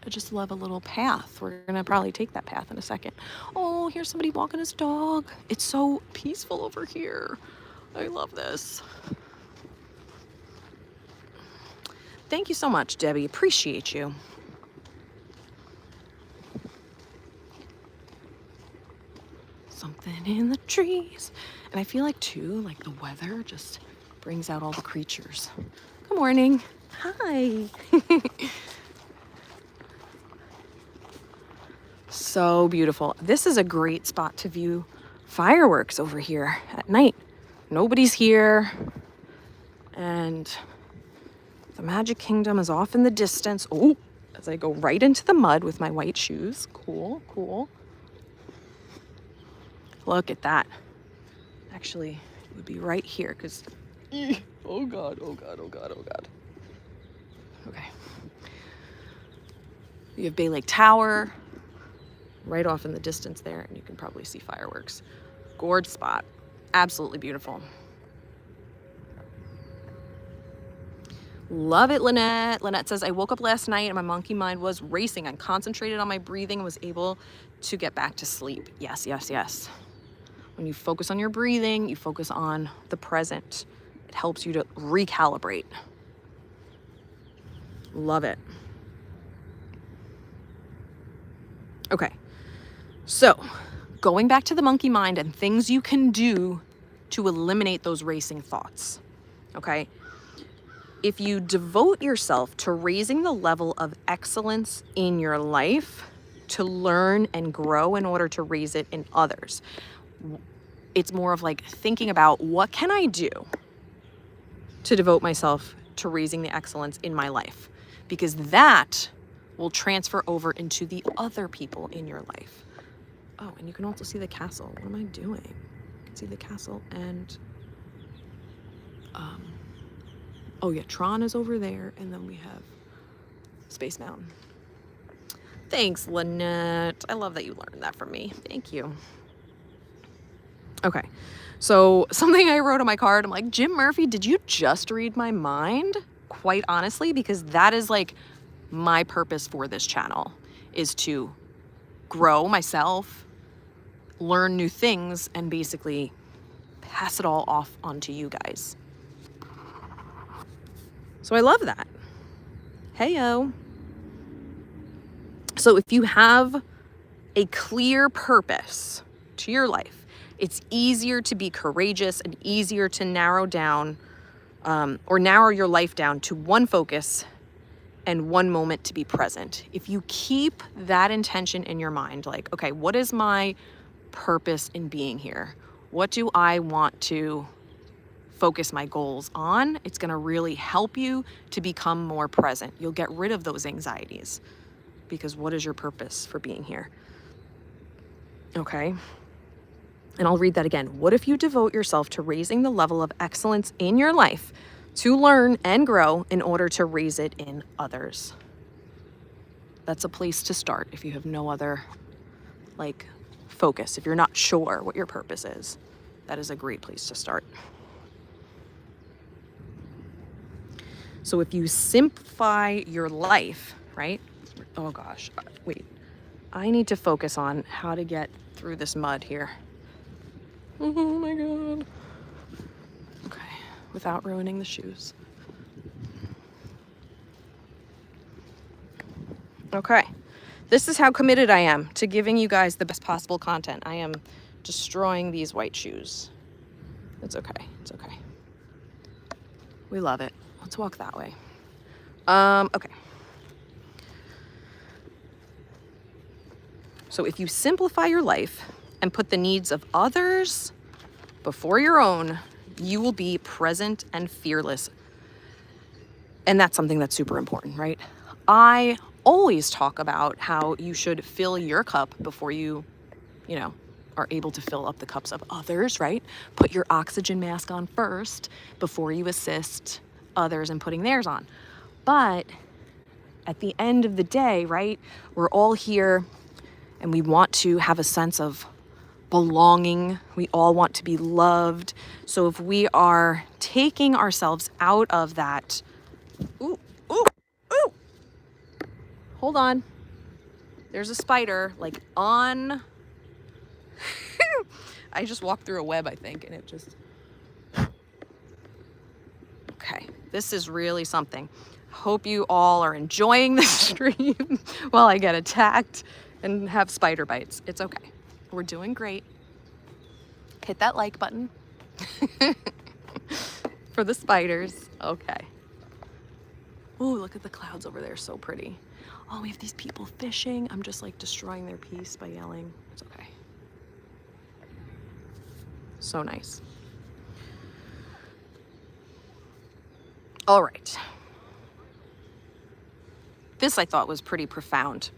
I just love a little path. We're gonna probably take that path in a second. Oh, here's somebody walking his dog. It's so peaceful over here. I love this. Thank you so much, Debbie. Appreciate you. Something in the trees. And I feel like too, like the weather just brings out all the creatures. Good morning. Hi. So beautiful. This is a great spot to view fireworks over here at night. Nobody's here. And the Magic Kingdom is off in the distance. Oh, as I go right into the mud with my white shoes. Cool, cool. Look at that. Actually, it would be right here because, oh God, oh God, oh God, oh God. Okay. You have Bay Lake Tower right off in the distance there, and you can probably see fireworks. Gorgeous spot. Absolutely beautiful. Love it, Lynette. Lynette says, I woke up last night and my monkey mind was racing. I concentrated on my breathing and was able to get back to sleep. Yes, yes, yes. When you focus on your breathing, you focus on the present. It helps you to recalibrate. Love it. Okay. So, going back to the monkey mind and things you can do to eliminate those racing thoughts, okay? If you devote yourself to raising the level of excellence in your life, to learn and grow in order to raise it in others, it's more of like thinking about what can I do to devote myself to raising the excellence in my life? Because that will transfer over into the other people in your life. Oh, and you can also see the castle. What am I doing? You can see the castle and, oh yeah, Tron is over there. And then we have Space Mountain. Thanks, Lynette. I love that you learned that from me. Thank you. Okay, so something I wrote on my card, I'm like, Jim Murphy, did you just read my mind? Quite honestly, because that is like my purpose for this channel, is to grow myself, learn new things, and basically pass it all off onto you guys. So I love that. Heyo. So if you have a clear purpose to your life, it's easier to be courageous and easier to narrow down or narrow your life down to one focus and one moment to be present. If you keep that intention in your mind, like, okay, what is my purpose in being here? What do I want to focus my goals on? It's gonna really help you to become more present. You'll get rid of those anxieties because what is your purpose for being here? Okay. And I'll read that again. What if you devote yourself to raising the level of excellence in your life to learn and grow in order to raise it in others? That's a place to start if you have no other like focus. If you're not sure what your purpose is, that is a great place to start. So if you simplify your life, right? Oh gosh, wait. I need to focus on how to get through this mud here. Oh my God. without ruining the shoes. Okay, this is how committed I am to giving you guys the best possible content. I am destroying these white shoes. It's okay, it's okay. We love it. Let's walk that way. Okay. So if you simplify your life and put the needs of others before your own, you will be present and fearless. And that's something that's super important, right? I always talk about how you should fill your cup before you are able to fill up the cups of others, right? Put your oxygen mask on first before you assist others in putting theirs on. But at the end of the day, right, we're all here and we want to have a sense of belonging. We all want to be loved. So if we are taking ourselves out of that, ooh, hold on. There's a spider like on, I just walked through a web, I think, and it just, okay, this is really something. Hope you all are enjoying the stream while I get attacked and have spider bites. It's okay. We're doing great. Hit that like button for the spiders. Okay. Ooh, look at the clouds over there. So pretty. Oh, we have these people fishing. I'm just like destroying their peace by yelling. It's okay. So nice. All right. This I thought was pretty profound.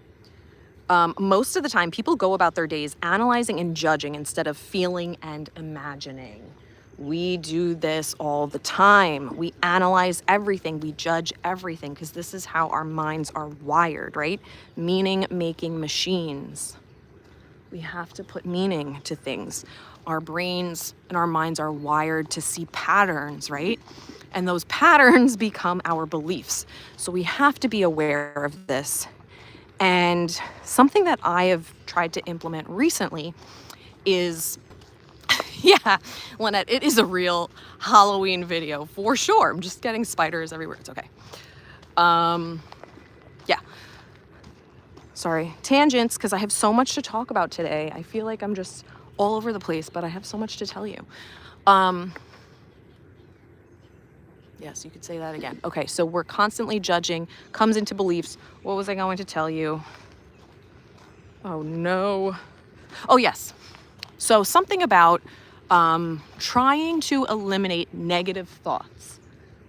Most of the time, people go about their days analyzing and judging instead of feeling and imagining. We do this all the time. We analyze everything. We judge everything because this is how our minds are wired, right? Meaning-making machines. We have to put meaning to things. Our brains and our minds are wired to see patterns, right? And those patterns become our beliefs. So we have to be aware of this. And something that I have tried to implement recently is, yeah, Lynette, it is a real Halloween video for sure. I'm just getting spiders everywhere. It's okay. Yeah. Sorry, tangents, because I have so much to talk about today. I feel like I'm just all over the place, but I have so much to tell you. Yes, you could say that again. Okay, so we're constantly judging, comes into beliefs. What was I going to tell you? Oh, no. Oh, yes. So something about trying to eliminate negative thoughts.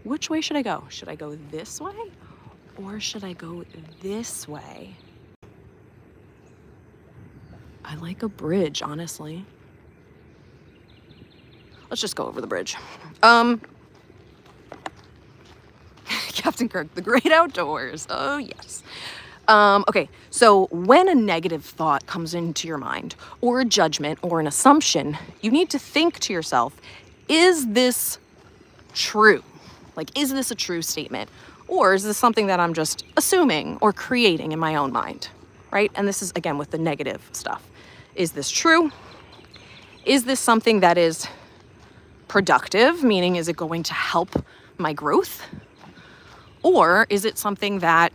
Which way should I go? Should I go this way or should I go this way? I like a bridge, honestly. Let's just go over the bridge. Captain Kirk, the great outdoors. Oh, yes. Okay, so when a negative thought comes into your mind, or a judgment, or an assumption, you need to think to yourself, is this true? Like, is this a true statement? Or is this something that I'm just assuming or creating in my own mind, right? And this is, again, with the negative stuff. Is this true? Is this something that is productive, meaning is it going to help my growth? Or is it something that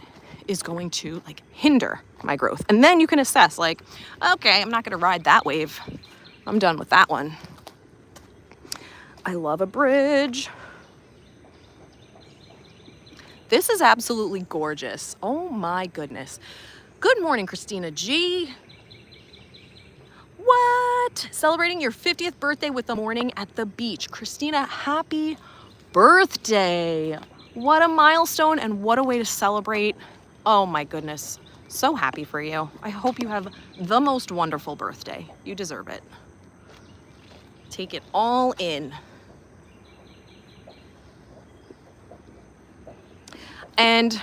is going to like hinder my growth? And then you can assess like, okay, I'm not going to ride that wave. I'm done with that one. I love a bridge. This is absolutely gorgeous. Oh my goodness. Good morning, Christina G. What? Celebrating your 50th birthday with the morning at the beach. Christina, happy birthday. What a milestone and what a way to celebrate. Oh my goodness. So happy for you. I hope you have the most wonderful birthday. You deserve it. Take it all in. And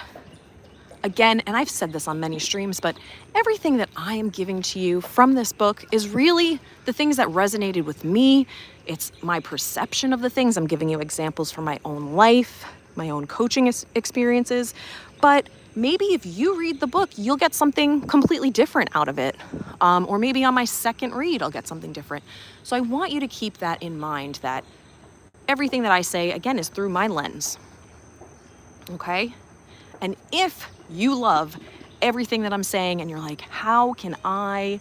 again, and I've said this on many streams, but everything that I am giving to you from this book is really the things that resonated with me. It's my perception of the things. I'm giving you examples from my own life, my own coaching experiences. But maybe if you read the book, you'll get something completely different out of it. Or maybe on my second read, I'll get something different. So I want you to keep that in mind, that everything that I say, again, is through my lens. Okay? And if you love everything that I'm saying and you're like, how can I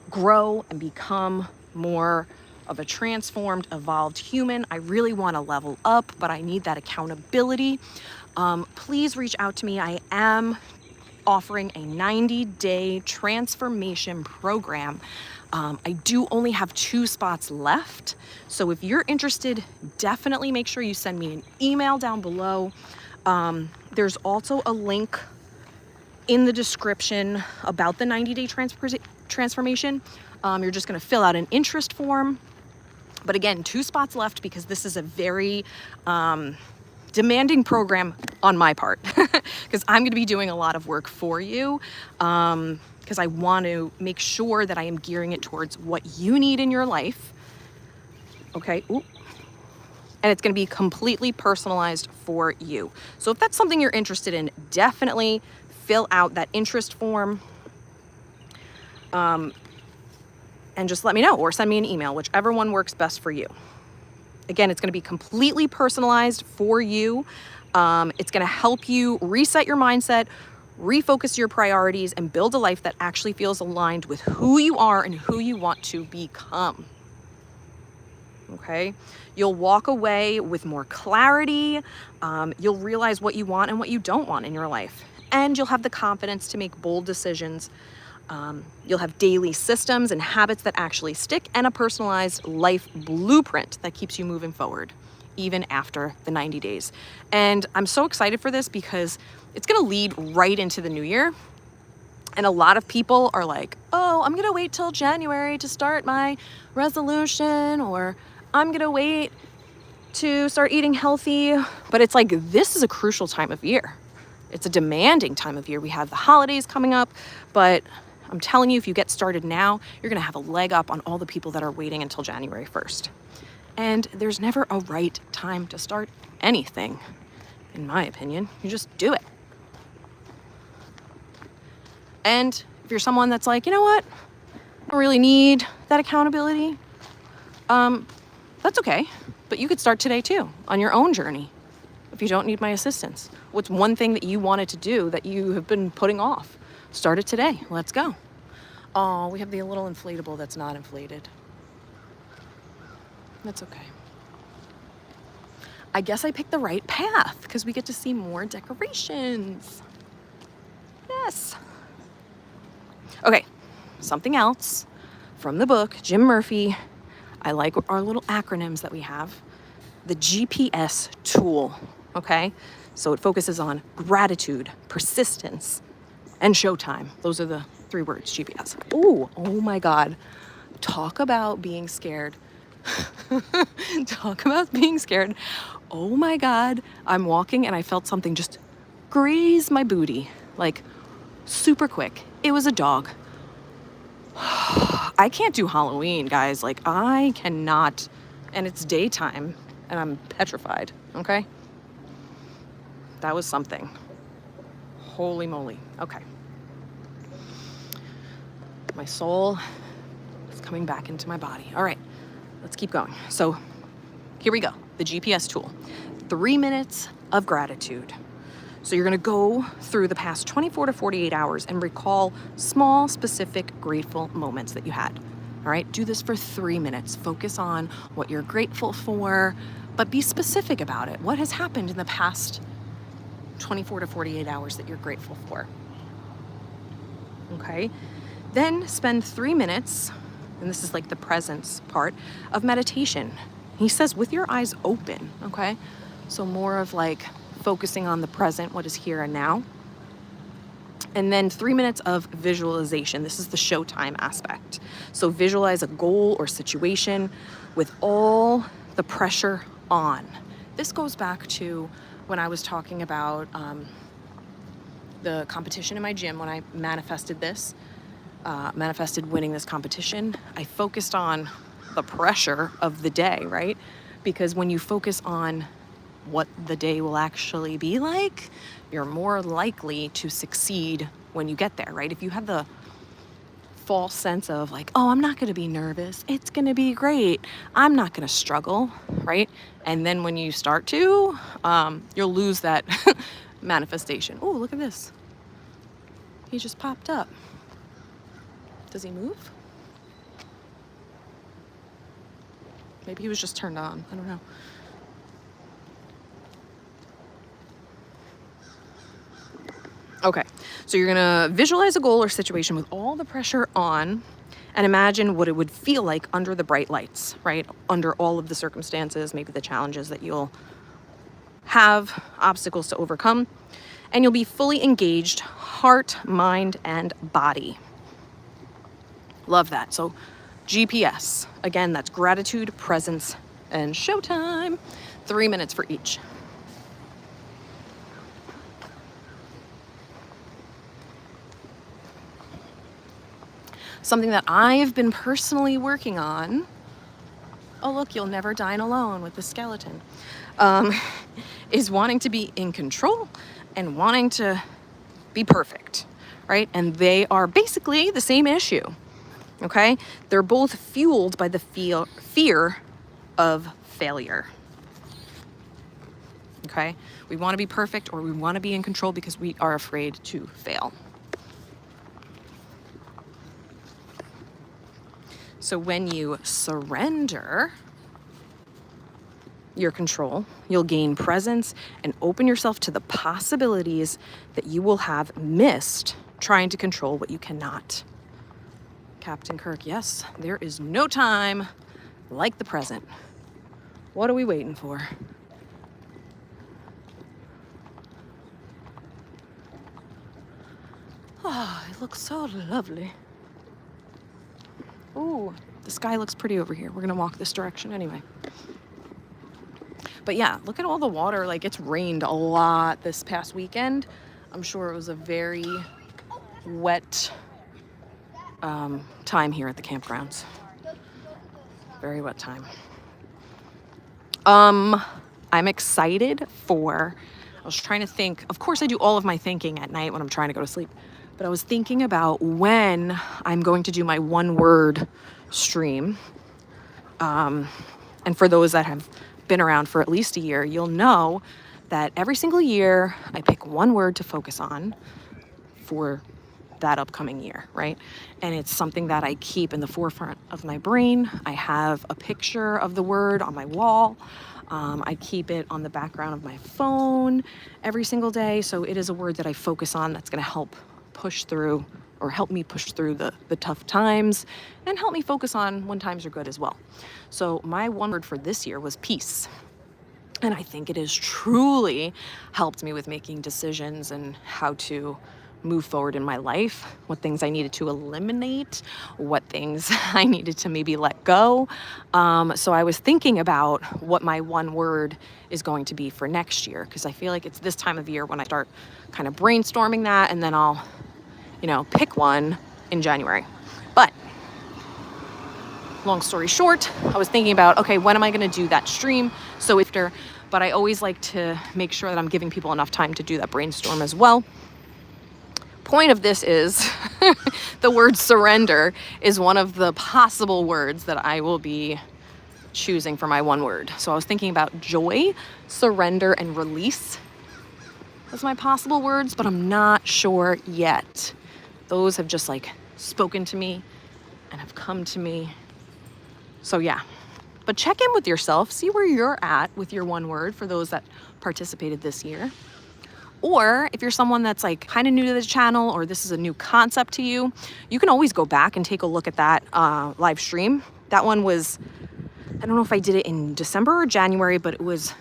grow and become more of a transformed, evolved human? I really want to level up, but I need that accountability. Please reach out to me. I am offering a 90-day transformation program. I do only have 2 spots left. So if you're interested, definitely make sure you send me an email down below. There's also a link in the description about the 90-day transformation. You're just going to fill out an interest form. But again, 2 spots left because this is a very demanding program on my part because I'm going to be doing a lot of work for you because I want to make sure that I am gearing it towards what you need in your life. Okay. Ooh. And it's going to be completely personalized for you. So if that's something you're interested in, definitely fill out that interest form and just let me know or send me an email, whichever one works best for you. Again, it's going to be completely personalized for you. It's going to help you reset your mindset, refocus your priorities, and build a life that actually feels aligned with who you are and who you want to become. Okay? You'll walk away with more clarity. You'll realize what you want and what you don't want in your life. And you'll have the confidence to make bold decisions. You'll have daily systems and habits that actually stick and a personalized life blueprint that keeps you moving forward, even after the 90 days. And I'm so excited for this because it's going to lead right into the new year. And a lot of people are like, oh, I'm going to wait till January to start my resolution, or I'm going to wait to start eating healthy. But it's like, this is a crucial time of year. It's a demanding time of year. We have the holidays coming up, but I'm telling you, if you get started now, you're going to have a leg up on all the people that are waiting until January 1st. And there's never a right time to start anything, in my opinion. You just do it. And if you're someone that's like, you know what, I don't really need that accountability, that's okay. But you could start today too, on your own journey, if you don't need my assistance. What's one thing that you wanted to do that you have been putting off? Start it today. Let's go. Oh, we have the little inflatable that's not inflated. That's okay. I guess I picked the right path because we get to see more decorations. Yes. Okay, something else from the book, Jim Murphy. I like our little acronyms that we have. The GPS tool, okay? So it focuses on gratitude, persistence, and showtime. Those are the 3 words, GPS. Ooh, oh my God. Talk about being scared. Talk about being scared. Oh my God. I'm walking and I felt something just graze my booty, like super quick. It was a dog. I can't do Halloween, guys. Like, I cannot. And it's daytime and I'm petrified, okay? That was something. Holy moly. Okay. My soul is coming back into my body. All right, let's keep going. So here we go. The GPS tool. 3 minutes of gratitude. So you're going to go through the past 24 to 48 hours and recall small, specific, grateful moments that you had. All right, do this for 3 minutes. Focus on what you're grateful for, but be specific about it. What has happened in the past 24 to 48 hours that you're grateful for? Okay, then spend 3 minutes, and this is like the presence part, of meditation. He says with your eyes open, okay? So more of like focusing on the present, what is here and now. And then 3 minutes of visualization. This is the showtime aspect. So visualize a goal or situation with all the pressure on. This goes back to when I was talking about the competition in my gym, when I manifested this, manifested winning this competition. I focused on the pressure of the day, right? Because when you focus on what the day will actually be like, you're more likely to succeed when you get there, right? If you have the false sense of like, oh, I'm not going to be nervous. It's going to be great. I'm not going to struggle, right? And then when you start to, you'll lose that manifestation. Oh, look at this. He just popped up. Does he move? Maybe he was just turned on. I don't know. Okay, so you're gonna visualize a goal or situation with all the pressure on and imagine what it would feel like under the bright lights, right? Under all of the circumstances, maybe the challenges that you'll have, obstacles to overcome, and you'll be fully engaged, heart, mind, and body. Love that. So GPS, again, that's gratitude, presence, and showtime. 3 minutes for each. Something that I've been personally working on. Oh, look, you'll never dine alone with the skeleton. Is wanting to be in control and wanting to be perfect, right? And they are basically the same issue, okay? They're both fueled by the fear of failure, okay? We want to be perfect or we want to be in control because we are afraid to fail. So when you surrender your control, you'll gain presence and open yourself to the possibilities that you will have missed trying to control what you cannot. Captain Kirk, yes, there is no time like the present. What are we waiting for? Oh, it looks so lovely. Ooh, the sky looks pretty over here. We're gonna walk this direction anyway. But yeah, look at all the water. Like, it's rained a lot this past weekend. I'm sure it was a very wet time here at the campgrounds. Very wet time. I'm excited for, I was trying to think, of course I do all of my thinking at night when I'm trying to go to sleep. But I was thinking about when I'm going to do my one word stream. And for those that have been around for at least a year, you'll know that every single year I pick one word to focus on for that upcoming year, right? And it's something that I keep in the forefront of my brain. I have a picture of the word on my wall. I keep it on the background of my phone every single day. So it is a word that I focus on that's going to help push through or help me push through the tough times and help me focus on when times are good as well. So my one word for this year was peace. And I think it has truly helped me with making decisions and how to move forward in my life, what things I needed to eliminate, what things I needed to maybe let go. So I was thinking about what my one word is going to be for next year, because I feel like it's this time of year when I start kind of brainstorming that, and then I'll, pick one in January. But long story short, I was thinking about, okay, when am I going to do that stream? So but I always like to make sure that I'm giving people enough time to do that brainstorm as well. Point of this is the word surrender is one of the possible words that I will be choosing for my one word. So I was thinking about joy, surrender, and release as my possible words, but I'm not sure yet. Those have just spoken to me and have come to me. So yeah, but check in with yourself, see where you're at with your one word for those that participated this year. Or if you're someone that's kind of new to the channel, or this is a new concept to you, you can always go back and take a look at that live stream. That one was, I don't know if I did it in December or January, but it was,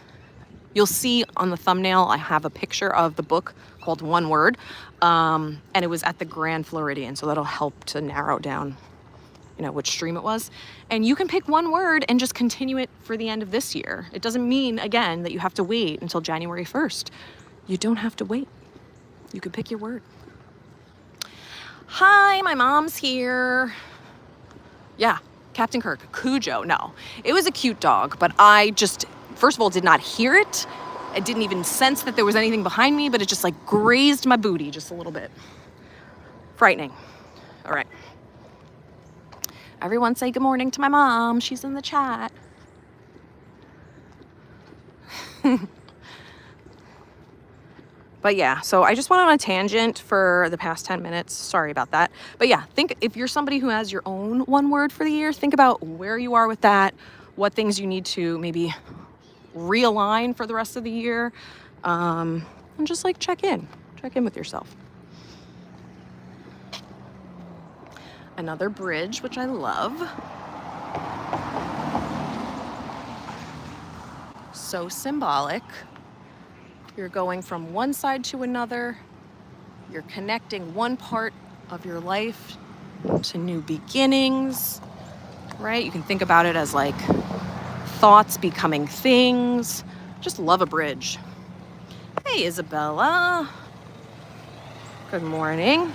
you'll see on the thumbnail, I have a picture of the book called One Word. And it was at the Grand Floridian. So that'll help to narrow down, which stream it was. And you can pick one word and just continue it for the end of this year. It doesn't mean, again, that you have to wait until January 1st. You don't have to wait. You can pick your word. Hi, my mom's here. Yeah, Captain Kirk, Cujo. No, it was a cute dog, but I just, first of all, did not hear it. I didn't even sense that there was anything behind me, but it just grazed my booty just a little bit. Frightening. All right. Everyone say good morning to my mom. She's in the chat. But yeah, so I just went on a tangent for the past 10 minutes. Sorry about that. But yeah, think if you're somebody who has your own one word for the year, think about where you are with that, what things you need to maybe realign for the rest of the year, and just like check in with yourself. Another bridge, which I love. So symbolic. You're going from one side to another. You're connecting one part of your life to new beginnings, right? You can think about it as like thoughts becoming things. Just love a bridge. Hey, Isabella. Good morning.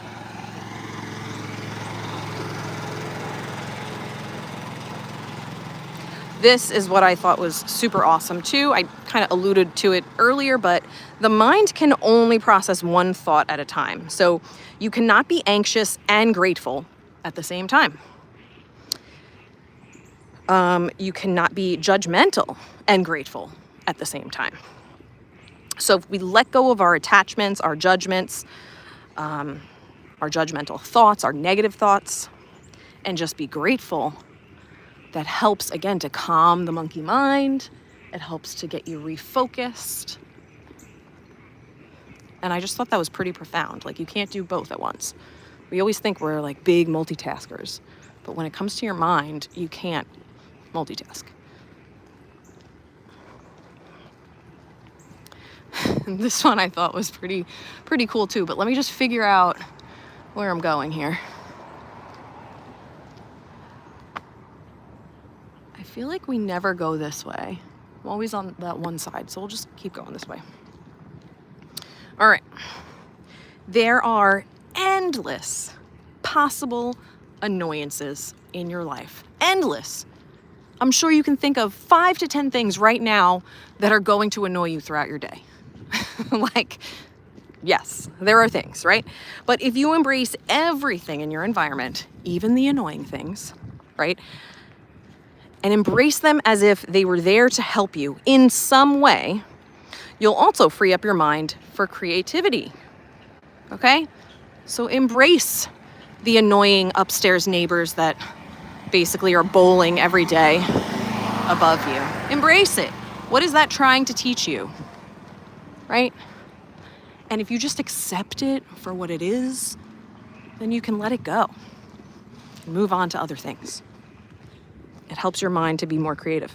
This is what I thought was super awesome too. I kind of alluded to it earlier, but the mind can only process one thought at a time. So you cannot be anxious and grateful at the same time. You cannot be judgmental and grateful at the same time. So if we let go of our attachments, our judgments, our judgmental thoughts, our negative thoughts, and just be grateful, that helps, again, to calm the monkey mind. It helps to get you refocused. And I just thought that was pretty profound. Like, you can't do both at once. We always think we're like big multitaskers, but when it comes to your mind, you can't multitask. And this one I thought was pretty cool too, but let me just figure out where I'm going here. I feel like we never go this way. I'm always on that one side, so we'll just keep going this way. All right. There are endless possible annoyances in your life. Endless. I'm sure you can think of 5 to 10 things right now that are going to annoy you throughout your day. Like, yes, there are things, right? But if you embrace everything in your environment, even the annoying things, right? And embrace them as if they were there to help you in some way, you'll also free up your mind for creativity. Okay? So embrace the annoying upstairs neighbors that basically are bowling every day above you. Embrace it. What is that trying to teach you? Right? And if you just accept it for what it is, then you can let it go and move on to other things. It helps your mind to be more creative.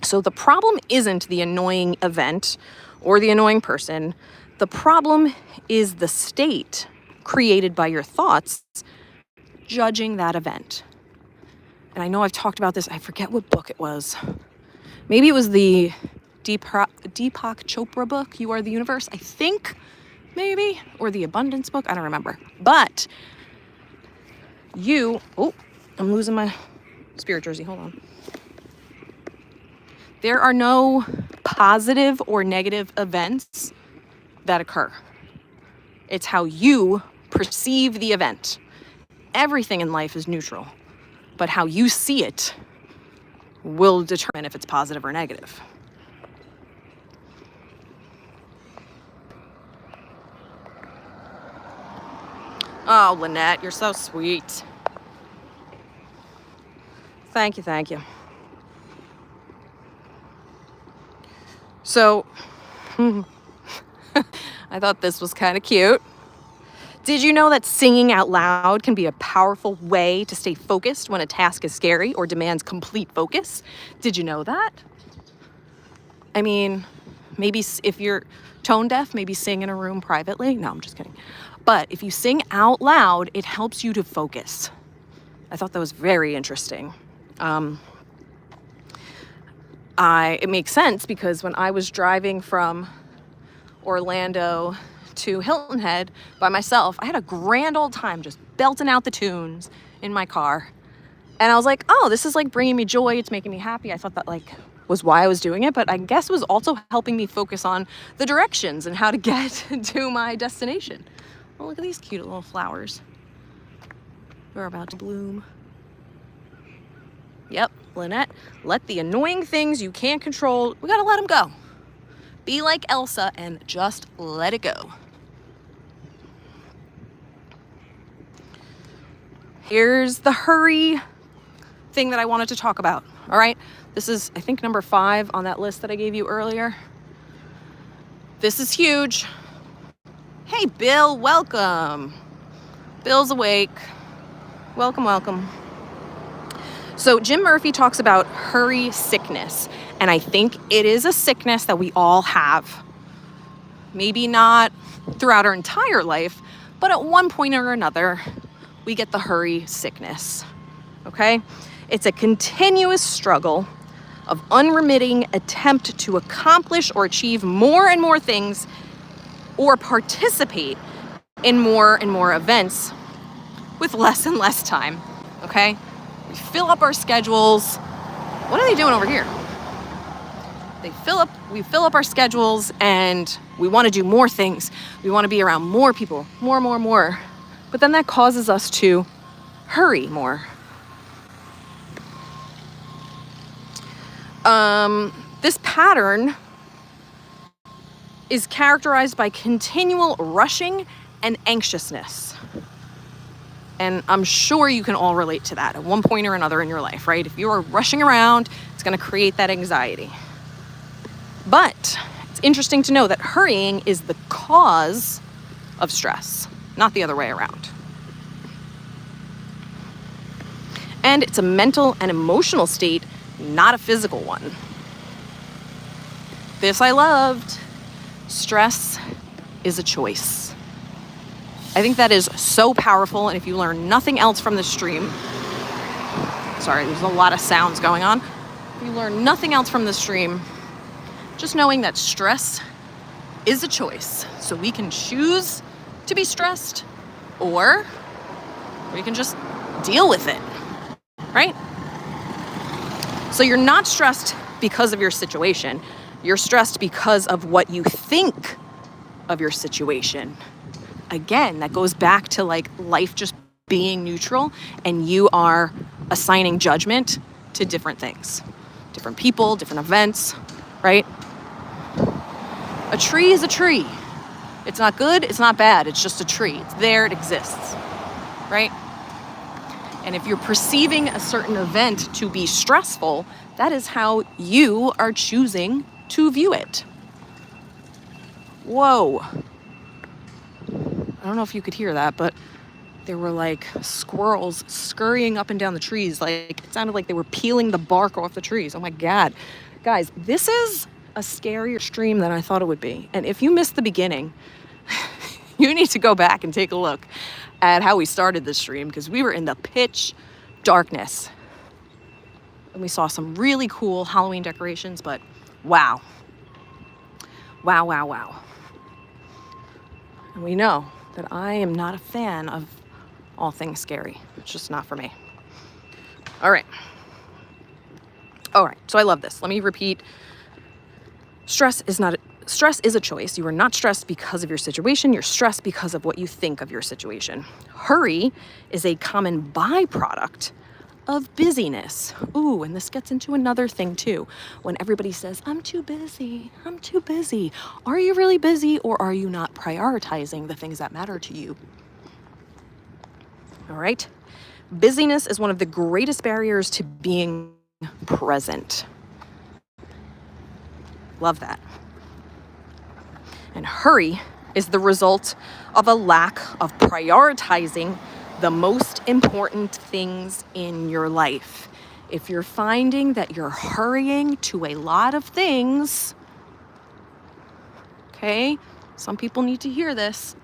So the problem isn't the annoying event or the annoying person. The problem is the state created by your thoughts judging that event. And I know I've talked about this. I forget what book it was. Maybe it was the Deepak Chopra book, You Are the Universe, I think, maybe, or the Abundance book. I don't remember. But I'm losing my spirit jersey. Hold on. There are no positive or negative events that occur. It's how you perceive the event. Everything in life is neutral, but how you see it will determine if it's positive or negative. Oh, Lynette, you're so sweet. Thank you. So, I thought this was kind of cute. Did you know that singing out loud can be a powerful way to stay focused when a task is scary or demands complete focus? Did you know that? I mean, maybe if you're tone deaf, maybe sing in a room privately. No, I'm just kidding. But if you sing out loud, it helps you to focus. I thought that was very interesting. It makes sense because when I was driving from Orlando to Hilton Head by myself, I had a grand old time just belting out the tunes in my car. And I was like, oh, this is like bringing me joy. It's making me happy. I thought that like was why I was doing it, but I guess it was also helping me focus on the directions and how to get to my destination. Oh, look at these cute little flowers. They're about to bloom. Yep, Lynette, let the annoying things you can't control, we gotta let them go. Be like Elsa and just let it go. Here's the hurry thing that I wanted to talk about, all right? This is, I think, number 5 on that list that I gave you earlier. This is huge. Hey, Bill, welcome. Bill's awake. Welcome, welcome. So Jim Murphy talks about hurry sickness, and I think it is a sickness that we all have. Maybe not throughout our entire life, but at one point or another, we get the hurry sickness, okay? It's a continuous struggle of unremitting attempt to accomplish or achieve more and more things or participate in more and more events with less and less time, okay? We fill up our schedules. What are they doing over here? We fill up our schedules and we want to do more things. We want to be around more people, more. But then that causes us to hurry more. This pattern is characterized by continual rushing and anxiousness. And I'm sure you can all relate to that at one point or another in your life, right? If you are rushing around, it's going to create that anxiety. But it's interesting to know that hurrying is the cause of stress, not the other way around. And it's a mental and emotional state, not a physical one. This I loved. Stress is a choice. I think that is so powerful, and if you learn nothing else from this stream, sorry, there's a lot of sounds going on. If you learn nothing else from this stream, just knowing that stress is a choice. So we can choose to be stressed, or we can just deal with it, right? So you're not stressed because of your situation. You're stressed because of what you think of your situation. Again, that goes back to like life just being neutral and you are assigning judgment to different things, different people, different events, right? A tree is a tree. It's not good, it's not bad, it's just a tree. It's there, it exists, right? And if you're perceiving a certain event to be stressful, that is how you are choosing to view it. Whoa. I don't know if you could hear that, but there were like squirrels scurrying up and down the trees. Like it sounded like they were peeling the bark off the trees. Oh my God. Guys, this is a scarier stream than I thought it would be. And if you missed the beginning, you need to go back and take a look at how we started this stream, because we were in the pitch darkness. And we saw some really cool Halloween decorations, but wow. Wow. And we know that I am not a fan of all things scary. It's just not for me. All right, so I love this. Let me repeat. Stress is a choice. You are not stressed because of your situation. You're stressed because of what you think of your situation. Hurry is a common byproduct of busyness. Ooh, and this gets into another thing too. When everybody says, I'm too busy. Are you really busy, or are you not prioritizing the things that matter to you? All right. Busyness is one of the greatest barriers to being present. Love that. And hurry is the result of a lack of prioritizing the most important things in your life. If you're finding that you're hurrying to a lot of things, okay, some people need to hear this,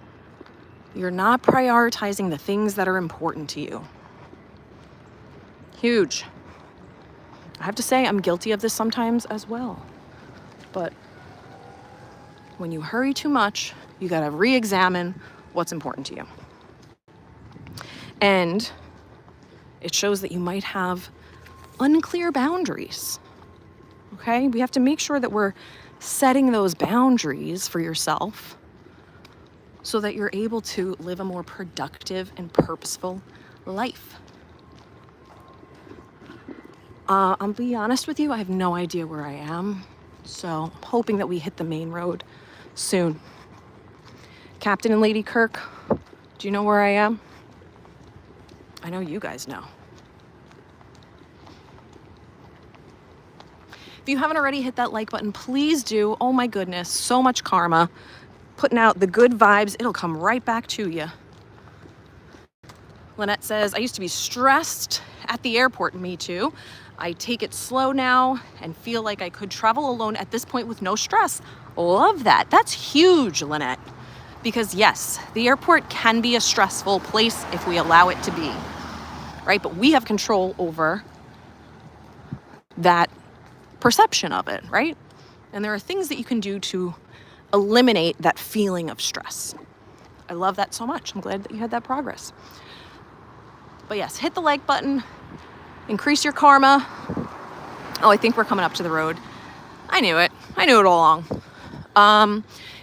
you're not prioritizing the things that are important to you. Huge. I have to say, I'm guilty of this sometimes as well. But when you hurry too much, you got to re-examine what's important to you. And it shows that you might have unclear boundaries. Okay? We have to make sure that we're setting those boundaries for yourself so that you're able to live a more productive and purposeful life. I'll be honest with you, I have no idea where I am. So I'm hoping that we hit the main road soon. Captain and Lady Kirk, do you know where I am? I know you guys know. If you haven't already hit that like button, please do. Oh my goodness, so much karma. Putting out the good vibes, it'll come right back to you. Lynette says, I used to be stressed at the airport. Me too. I take it slow now and feel like I could travel alone at this point with no stress. Love that. That's huge, Lynette. Because yes, the airport can be a stressful place if we allow it to be, right? But we have control over that perception of it, right? And there are things that you can do to eliminate that feeling of stress. I love that so much. I'm glad that you had that progress. But yes, hit the like button, increase your karma. Oh, I think we're coming up to the road. I knew it all along.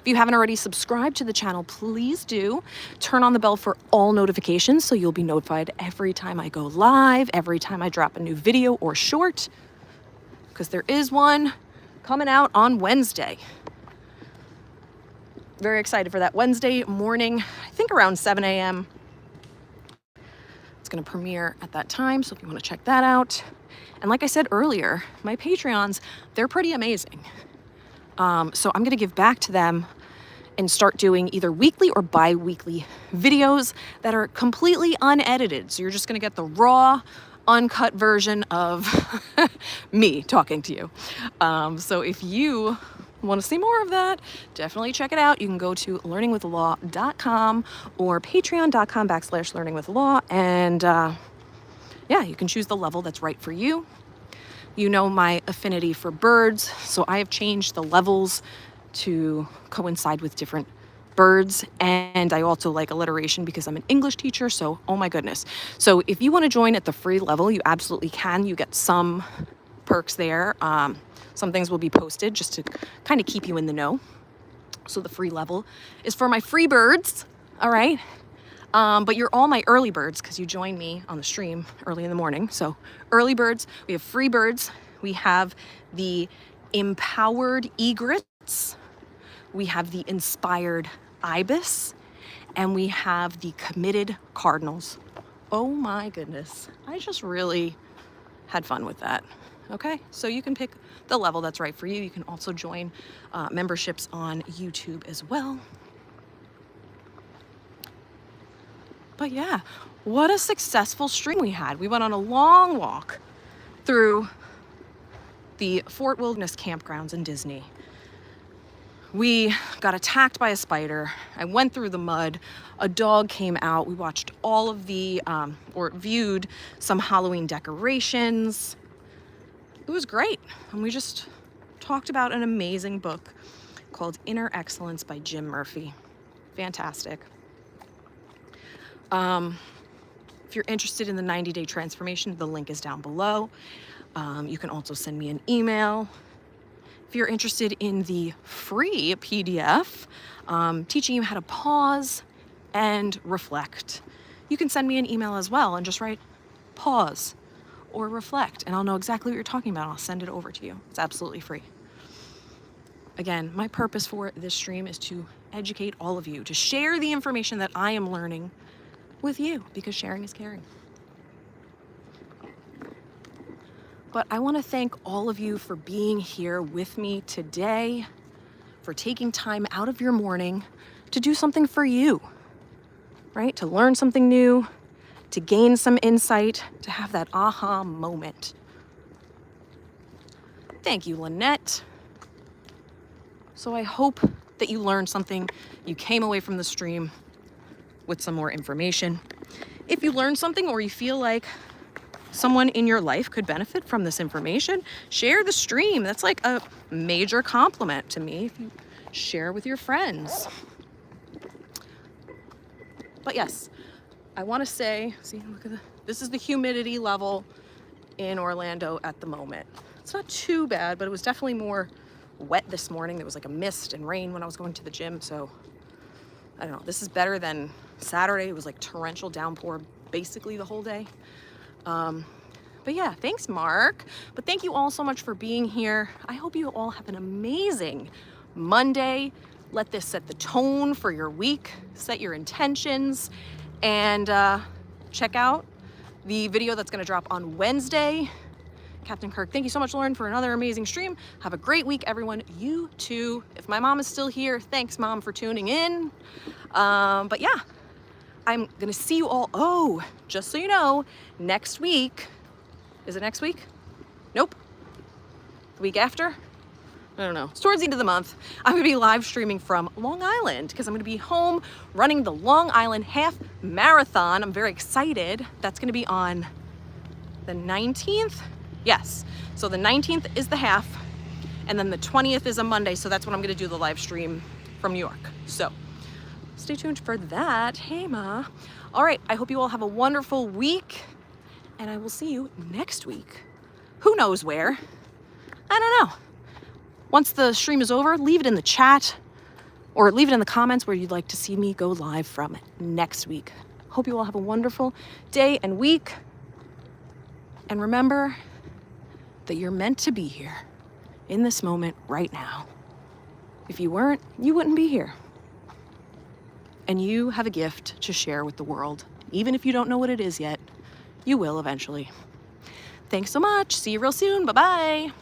If you haven't already subscribed to the channel, please do. Turn on the bell for all notifications so you'll be notified every time I go live, every time I drop a new video or short, because there is one coming out on Wednesday. Very excited for that Wednesday morning, I think around 7 a.m. It's going to premiere at that time, so if you want to check that out. And like I said earlier, my Patreons, they're pretty amazing. So I'm going to give back to them and start doing either weekly or bi-weekly videos that are completely unedited. So you're just going to get the raw, uncut version of me talking to you. So if you want to see more of that, definitely check it out. You can go to learningwithlaw.com or patreon.com/learningwithlaw. And yeah, you can choose the level that's right for you. You know my affinity for birds, so I have changed the levels to coincide with different birds. And I also like alliteration because I'm an English teacher, so oh my goodness. So if you want to join at the free level, you absolutely can. You get some perks there. Some things will be posted just to kind of keep you in the know. So the free level is for my free birds, all right? But you're all my early birds because you join me on the stream early in the morning. So early birds, we have free birds. We have the empowered egrets. We have the inspired ibis. And we have the committed cardinals. Oh my goodness. I just really had fun with that. Okay, so you can pick the level that's right for you. You can also join memberships on YouTube as well. But yeah, what a successful stream we had. We went on a long walk through the Fort Wilderness campgrounds in Disney. We got attacked by a spider. I went through the mud. A dog came out. We watched all of the, or viewed some Halloween decorations. It was great. And we just talked about an amazing book called Inner Excellence by Jim Murphy. Fantastic. If you're interested in the 90-day transformation, the link is down below. You can also send me an email. If you're interested in the free PDF, teaching you how to pause and reflect, you can send me an email as well and just write pause or reflect, and I'll know exactly what you're talking about. I'll send it over to you. It's absolutely free. Again, my purpose for this stream is to educate all of you, to share the information that I am learning with you, because sharing is caring. But I want to thank all of you for being here with me today, for taking time out of your morning to do something for you, right? To learn something new, to gain some insight, to have that aha moment. Thank you, Lynette. So I hope that you learned something, you came away from the stream with some more information. If you learned something or you feel like someone in your life could benefit from this information, share the stream. That's like a major compliment to me if you share with your friends. But yes, I want to say, see, look at this is the humidity level in Orlando at the moment. It's not too bad, but it was definitely more wet this morning. There was like a mist and rain when I was going to the gym, so I don't know. This is better than Saturday. It was like torrential downpour basically the whole day. But But yeah, thanks, Mark. But thank you all so much for being here. I hope you all have an amazing Monday. Let this set the tone for your week, set your intentions, and check out the video that's gonna drop on Wednesday. Captain Kirk, thank you so much, Lauren, for another amazing stream. Have a great week, everyone. You too. If my mom is still here, thanks, Mom, for tuning in. But yeah, I'm gonna see you all. Oh, just so you know, next week, is it next week? Nope. The week after? I don't know. It's towards the end of the month. I'm gonna be live streaming from Long Island because I'm gonna be home running the Long Island Half Marathon. I'm very excited. That's gonna be on the 19th. Yes. So the 19th is the half, and then the 20th is a Monday. So that's when I'm gonna do the live stream from New York. So stay tuned for that. Hey, Ma. All right. I hope you all have a wonderful week, and I will see you next week. Who knows where? I don't know. Once the stream is over, leave it in the chat or leave it in the comments where you'd like to see me go live from next week. Hope you all have a wonderful day and week. And remember that you're meant to be here in this moment right now. If you weren't, you wouldn't be here. And you have a gift to share with the world. Even if you don't know what it is yet, you will eventually. Thanks so much. See you real soon. Bye-bye.